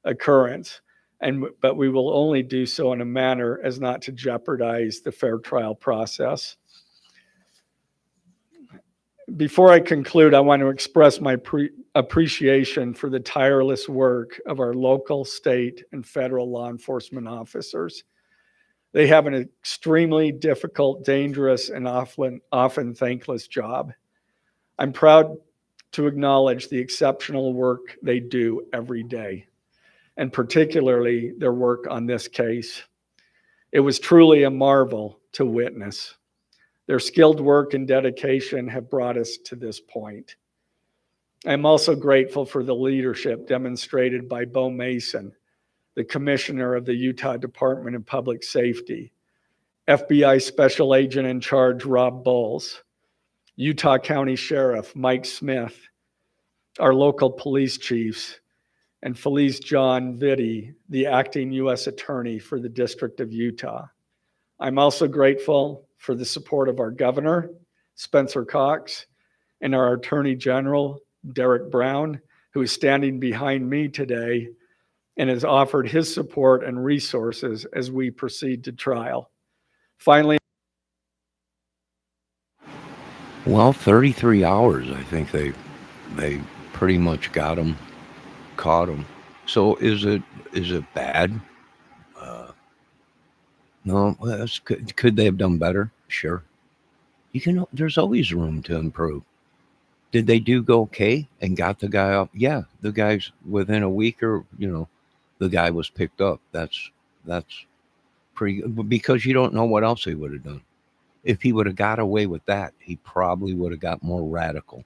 occurrence, but we will only do so in a manner as not to jeopardize the fair trial process. Before I conclude, I want to express my appreciation for the tireless work of our local, state, and federal law enforcement officers. They have an extremely difficult, dangerous, and often thankless job. I'm proud to acknowledge the exceptional work they do every day, and particularly their work on this case. It was truly a marvel to witness. Their skilled work and dedication have brought us to this point. I'm also grateful for the leadership demonstrated by Bo Mason, the Commissioner of the Utah Department of Public Safety, FBI Special Agent in Charge Rob Bowles, Utah County Sheriff Mike Smith, our local police chiefs, and Felice John Vitti, the acting U.S. Attorney for the District of Utah. I'm also grateful for the support of our governor, Spencer Cox, and our Attorney General, Derek Brown, who is standing behind me today and has offered his support and resources as we proceed to trial. Finally, Well, 33 hours, I think they pretty much caught him. So is it bad? No, could they have done better? Sure. There's always room to improve. Did they do okay and got the guy up? Yeah, the guy's within a week or, the guy was picked up. That's pretty good because you don't know what else he would have done. If he would have got away with that, he probably would have got more radical.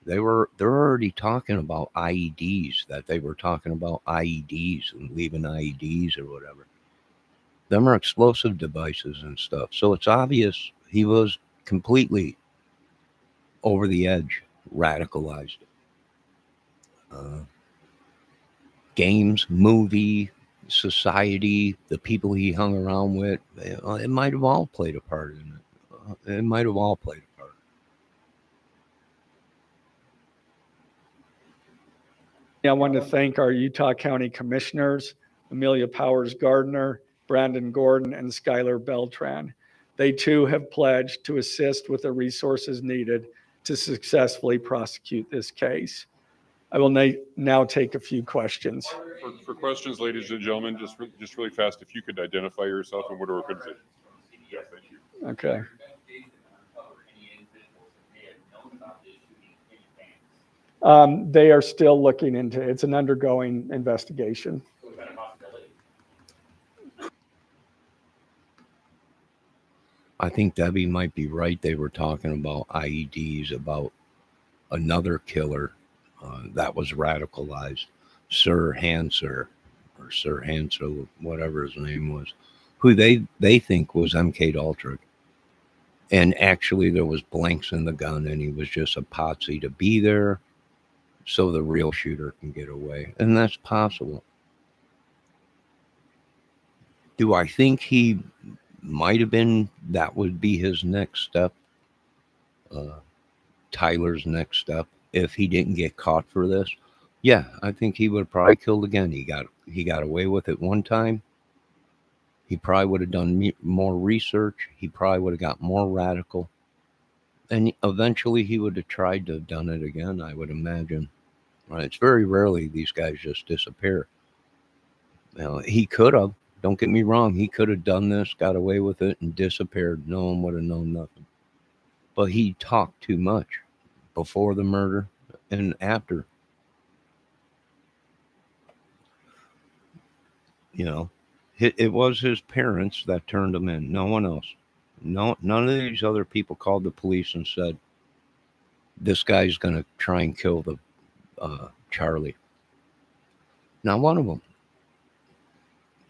They're already talking about IEDs, that they were talking about IEDs and leaving IEDs or whatever. Them are explosive devices and stuff. So it's obvious he was completely over the edge, radicalized. Games, movie, society, the people he hung around with, it might have all played a part in it. It might have all played a part. I want to thank our Utah County Commissioners, Amelia Powers Gardner, Brandon Gordon, and Skylar Beltran. They too have pledged to assist with the resources needed to successfully prosecute this case. I will now take a few questions. For questions, ladies and gentlemen, just really fast, if you could identify yourself and what organization. Yeah, thank you. Okay. They are still looking into it. It's an undergoing investigation. I think Debbie might be right. They were talking about IEDs, about another killer that was radicalized, Sir Hanser, or Sir Hansel, whatever his name was, who they think was MK Ultra. And actually, there was blanks in the gun, and he was just a potsy to be there so the real shooter can get away. And that's possible. Do I think he might have been, that would be his next step? Tyler's next step, if he didn't get caught for this? Yeah, I think he would have probably killed again. He got away with it one time. He probably would have done more research. He probably would have got more radical. And eventually he would have tried to have done it again, I would imagine. Right? It's very rarely these guys just disappear. Now, he could have, don't get me wrong, he could have done this, got away with it, and disappeared. No one would have known nothing. But he talked too much before the murder and after. You know, it was his parents that turned him in, no one else. No, none of these other people called the police and said, this guy's going to try and kill the Charlie. Not one of them.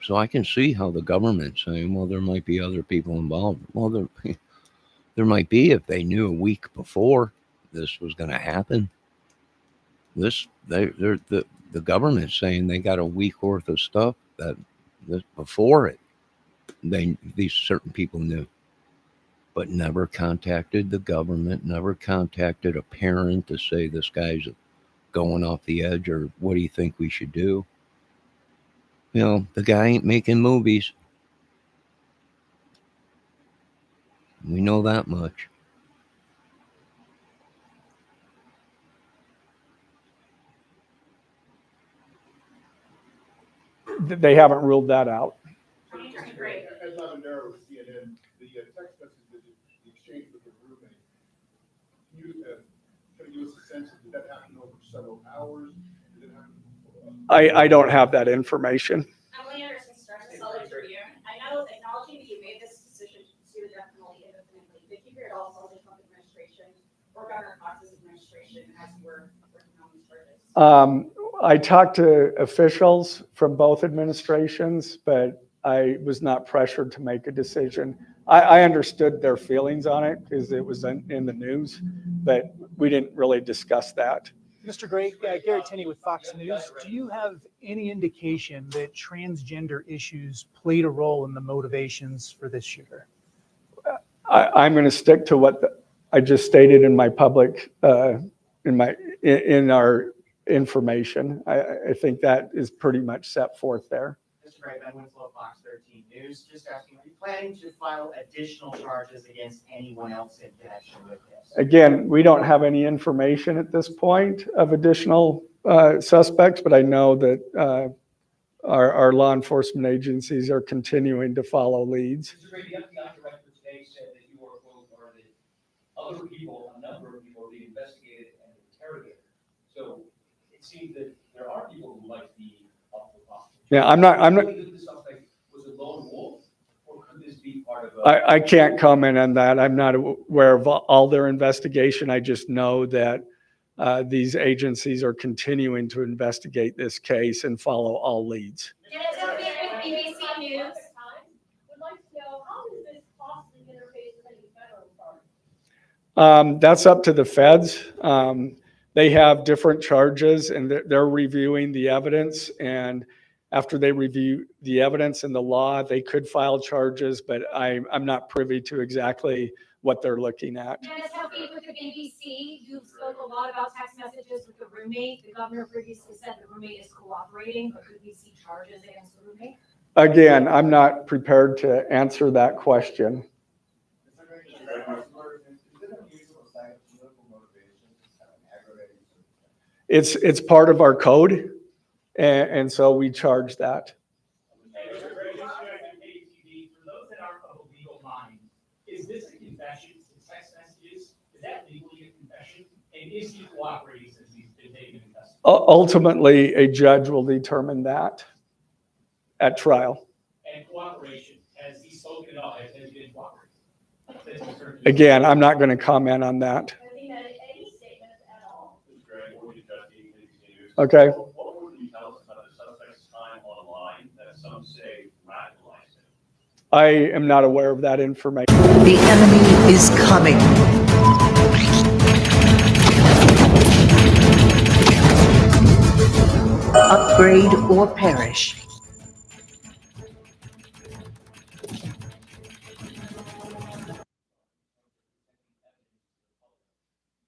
So I can see how the government's saying, well, there might be other people involved. Well, there might be if they knew a week before this was going to happen. The government's saying they got a week worth of stuff that before it, these certain people knew, but never contacted the government, never contacted a parent to say this guy's going off the edge, or what do you think we should do? You know, the guy ain't making movies. We know that much. They haven't ruled that out. As I'm there with CNN, the text message that the exchange with the roommate, can you give us a sense of, did that happen over several hours? Did it happen? I don't have that information. Emily Anderson, Stars Solid Tribune. I know, acknowledging that you made this decision to pursue the death penalty independently. Did you hear it also the Trump administration or Governor Fox's administration as you were working on these charges? I talked to officials from both administrations, but I was not pressured to make a decision. I understood their feelings on it because it was in the news, but we didn't really discuss that. Mr. Gray, Gary Tenney with Fox News. Do you have any indication that transgender issues played a role in the motivations for this shooter? I'm going to stick to what I just stated in my public, in our information. I think that is pretty much set forth there. Mr. Gray, Ben Winslow, Fox 13 News, just asking, are you planning to file additional charges against anyone else in connection with this? Again, we don't have any information at this point of additional suspects, but I know that our law enforcement agencies are continuing to follow leads. Mr. Gray, the FBI director today said that you are, quote, or that other people, a number of people are being investigated and interrogated. So it seems that there are people who like the up the box. Yeah, I'm not. The suspect was a lone wolf, or could this be part of I can't comment on that. I'm not aware of all their investigation. I just know that these agencies are continuing to investigate this case and follow all leads. BBC News. Would like to know, how does this possibly interface with any federal authorities? That's up to the feds. They have different charges, and they're reviewing the evidence. And after they review the evidence and the law, they could file charges, but I'm not privy to exactly what they're looking at. Dennis, helping with the BBC, you spoke a lot about text messages with the roommate. The governor previously said the roommate is cooperating, but could we see charges against the roommate? Again, I'm not prepared to answer that question. It's part of our code, and so we charge that. For those that aren't of a legal mind, is this a confession to text messages? Is that legally a confession? And is he cooperating since he's been taken in custody? Ultimately, a judge will determine that at trial. And cooperation, has he spoken at all? Has he been cooperating? Since he served- Again, I'm not going to comment on that. I think that any statement at all. Okay. What would you tell us about the suspect's time online that some say radicalized him? I am not aware of that information. The enemy is coming. Upgrade or perish.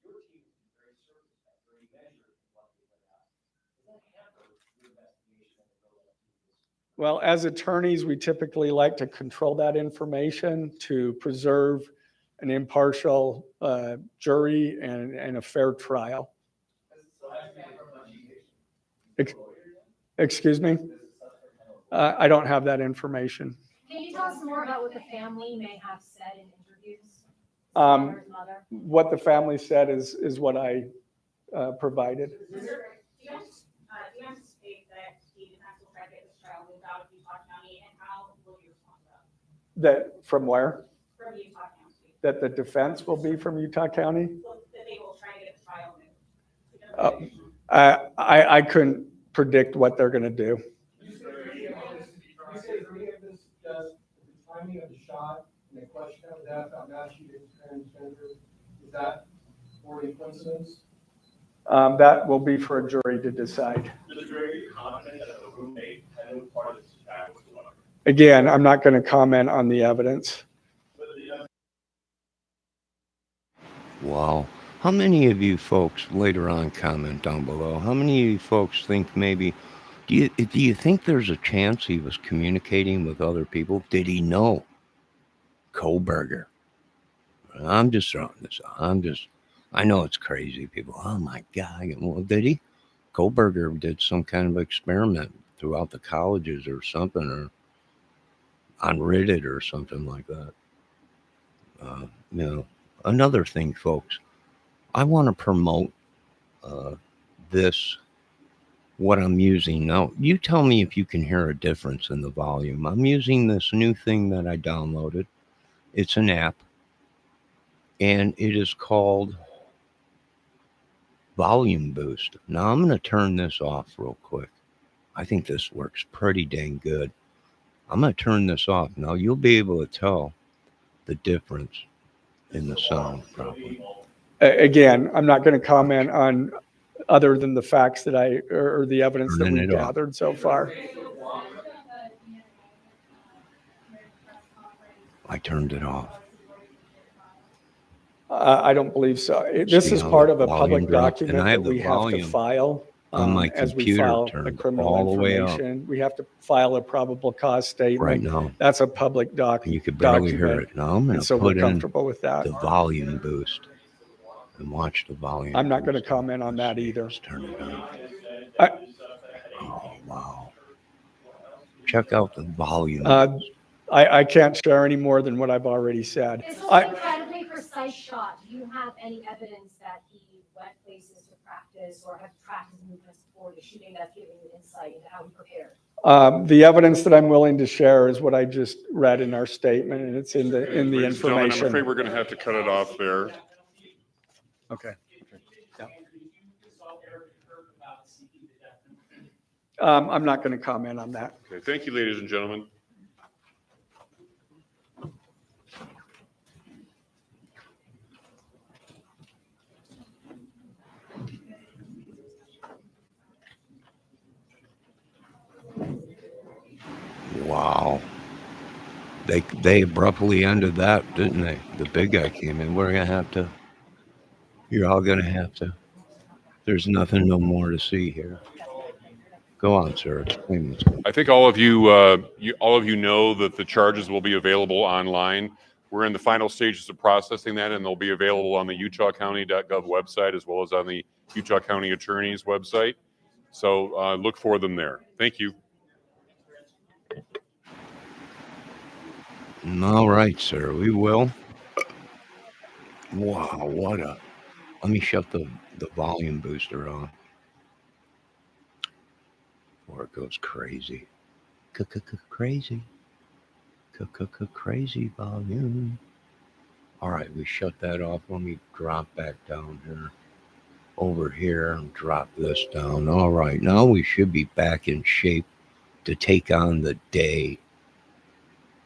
Your team has been very circumspect, very measured in what they put out. Does that hamper your investigation of the build-up to this? Well, as attorneys, we typically like to control that information to preserve an impartial jury and a fair trial. Ex- Excuse me? I don't have that information. Can you tell us more about what the family may have said in interviews? Um, His mother? What the family said is what I provided. Do you anticipate that the defense will try to get this trial moved out of Utah County, and how will you respond to that? That from where? From Utah County, That the defense will be from Utah County? that they will try to get the trial moved? I couldn't predict what they're going to do. You say any of this does the timing of the shot and the question of death on that she didn't transgender, is that more a coincidence? That will be for a jury to decide. The jury confident that the roommate had no part of this attack whatsoever. Again, I'm not going to comment on the evidence. Wow. How many of you folks, later on, comment down below, how many of you folks think maybe, do you think there's a chance he was communicating with other people? Did he know Kohlberger? I'm just throwing this out. I know it's crazy, people. Oh my God. Well, did he? Kohlberger did some kind of experiment throughout the colleges or something, or on Reddit or something like that. Another thing, folks, I want to promote what I'm using now. You tell me if you can hear a difference in the volume. I'm using this new thing that I downloaded. It's an app, and it is called Volume Boost. Now I'm going to turn this off real quick. I think this works pretty dang good. I'm going to turn this off. Now you'll be able to tell the difference in the sound probably. Again, I'm not going to comment on other than the facts that or the evidence that Turning we've it off. gathered so far. I turned it off. I don't believe so. This See is how part the of a volume public dropped? And document I that have the we have to volume file on my as we computer file a turned criminal all the way up. information. We have to file a probable cause statement. Right now. That's a public You could barely hear document. it. Now I'm going And to so we're put in comfortable with that. the volume boost and watch the volume. I'm not going to boost. comment on Let's that see. either. Let's turn it on. I- Oh, wow. Check out the volume. I can't share any more than what I've already said. This was an incredibly precise shot. Do you have any evidence that he went places to practice or had tracked his movements before the shooting that's giving you insight into how he prepared? The evidence that I'm willing to share is what I just read in our statement, and it's in the Ladies and gentlemen, I'm information. afraid we're going to have to cut it off there. Okay. Yeah. About seeking the death penalty. I'm not going to comment on that. Okay, thank you, ladies and gentlemen. Wow. They abruptly ended that, didn't they? The big guy came in. You're all going to have to. There's nothing no more to see here. Go on, sir. Explain this. I think all of you know that the charges will be available online. We're in the final stages of processing that, and they'll be available on the utahcounty.gov website as well as on the Utah County Attorney's website. So look for them there. Thank you. All right, sir. We will. Wow, let me shut the volume booster on. before it goes crazy. Crazy. Crazy volume. All right, we shut that off. Let me drop back down here. Over here and drop this down. All right, now we should be back in shape to take on the day.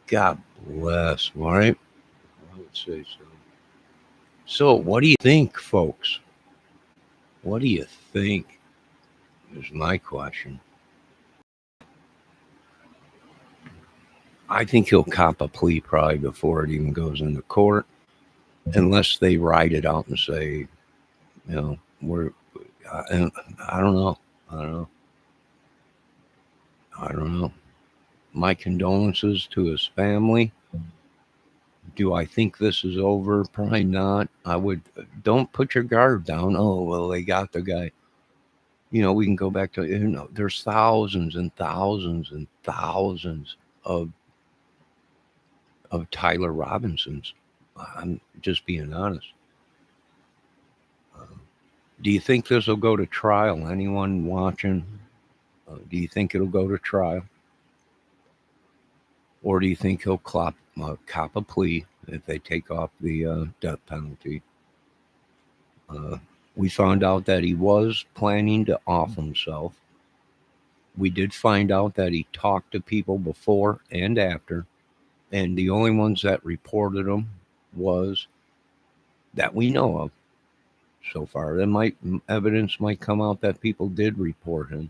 God bless, right? I would say so. So, what do you think, folks? What do you think? Is my question. I think he'll cop a plea probably before it even goes into court, unless they write it out and say, you know, I don't know. I don't know. My condolences to his family. Do I think this is over? Probably not. Don't put your guard down. Oh, well, they got the guy. We can go back to, there's thousands and thousands and thousands of Tyler Robinsons. I'm just being honest. Do you think this will go to trial? Anyone watching? Do you think it'll go to trial? Or do you think he'll cop a plea if they take off the death penalty? We found out that he was planning to off himself. We did find out that he talked to people before and after, and the only ones that reported him was that we know of so far. Evidence might come out that people did report him,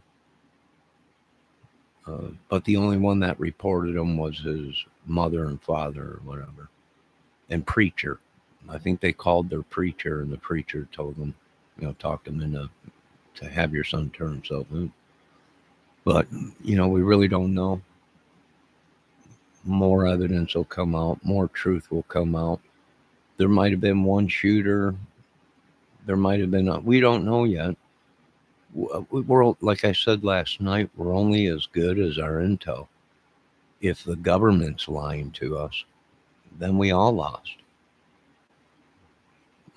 but the only one that reported him was his mother and father or whatever, and preacher. I think they called their preacher, and the preacher told them, talked them into to have your son turn himself in. But, we really don't know. More evidence will come out. More truth will come out. There might have been one shooter. There might have been, we don't know yet. We're, like I said last night, we're only as good as our intel. If the government's lying to us, then we all lost.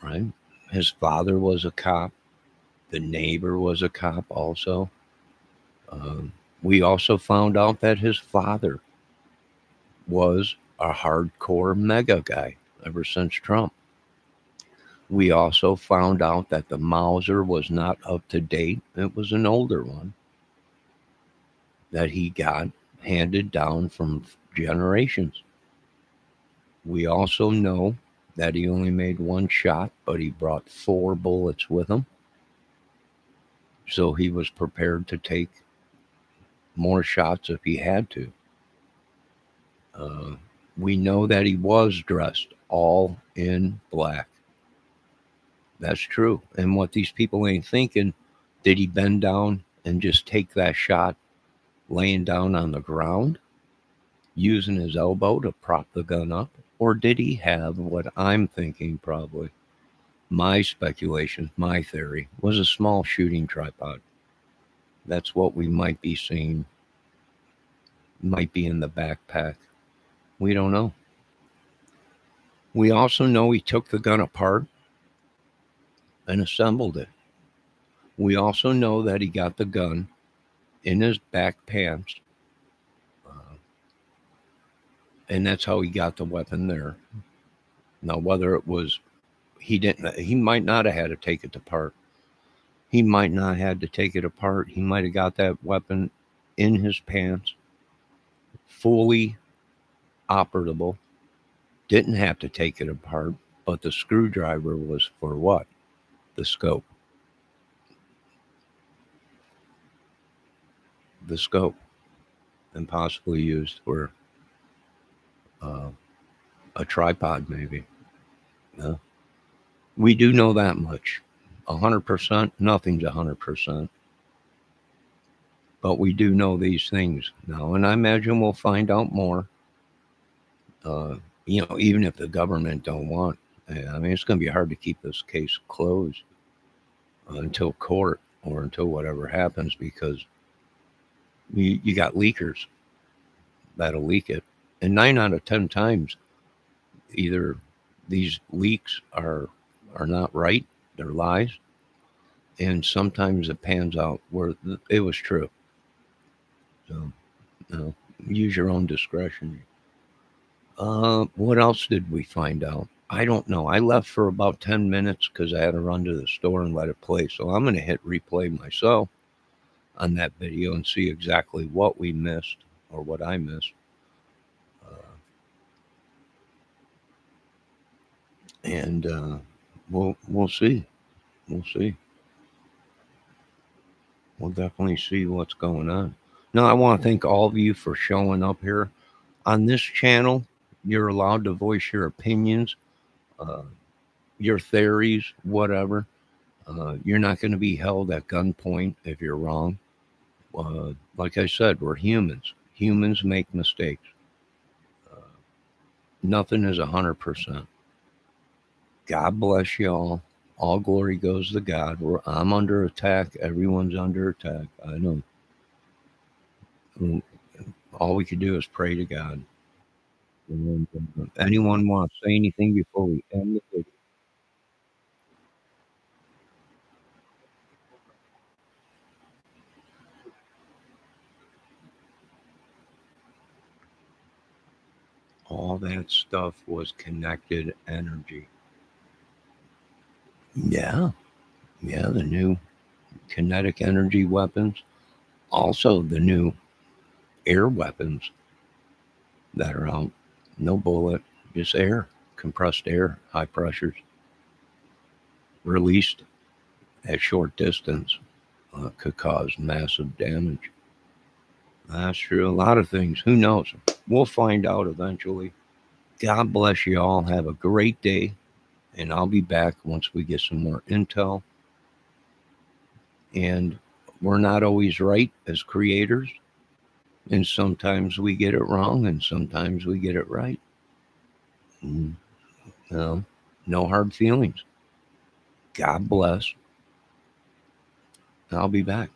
Right? His father was a cop. The neighbor was a cop also. We also found out that his father was a hardcore mega guy ever since Trump. We also found out that the Mauser was not up to date. It was an older one that he got handed down from generations. We also know that he only made one shot, but he brought 4 bullets with him. So he was prepared to take more shots if he had to. We know that he was dressed all in black. That's true. And what these people ain't thinking, did he bend down and just take that shot laying down on the ground, using his elbow to prop the gun up? Or did he have what I'm thinking probably, my speculation, my theory, was a small shooting tripod? That's what we might be seeing, might be in the backpack. We don't know. We also know he took the gun apart and assembled it. We also know that he got the gun in his back pants, and that's how he got the weapon there. Now, whether it was he might not have had to take it apart. He might not have had to take it apart. He might have got that weapon in his pants, fully operable. Didn't have to take it apart, but the screwdriver was for what? The scope. The scope, and possibly used for a tripod, maybe. Yeah. We do know that much. 100%, nothing's 100%. But we do know these things now, and I imagine we'll find out more. Even if the government don't want. I mean, it's going to be hard to keep this case closed until court or until whatever happens, because you got leakers that'll leak it. And 9 out of 10 times, either these leaks are not right, they're lies, and sometimes it pans out where it was true. So, use your own discretion. What else did we find out? I don't know. I left for about 10 minutes because I had to run to the store and let it play. So I'm going to hit replay myself on that video and see exactly what we missed or what I missed. And we'll see. We'll see. We'll definitely see what's going on. Now, I want to thank all of you for showing up here on this channel. You're allowed to voice your opinions, your theories, whatever. You're not going to be held at gunpoint if you're wrong. Like I said, we're humans. Humans make mistakes. Nothing is 100%. God bless y'all. All glory goes to God. I'm under attack. Everyone's under attack. I know. All we can do is pray to God. And, anyone want to say anything before we end the video? All that stuff was connected energy. Yeah. Yeah, the new kinetic energy weapons. Also, the new air weapons that are out. No bullet, just air, compressed air, high pressures, released at short distance, could cause massive damage. That's true. A lot of things. Who knows? We'll find out eventually. God bless you all. Have a great day. And I'll be back once we get some more intel. And we're not always right as creators. And sometimes we get it wrong and sometimes we get it right. No hard feelings. God bless. I'll be back.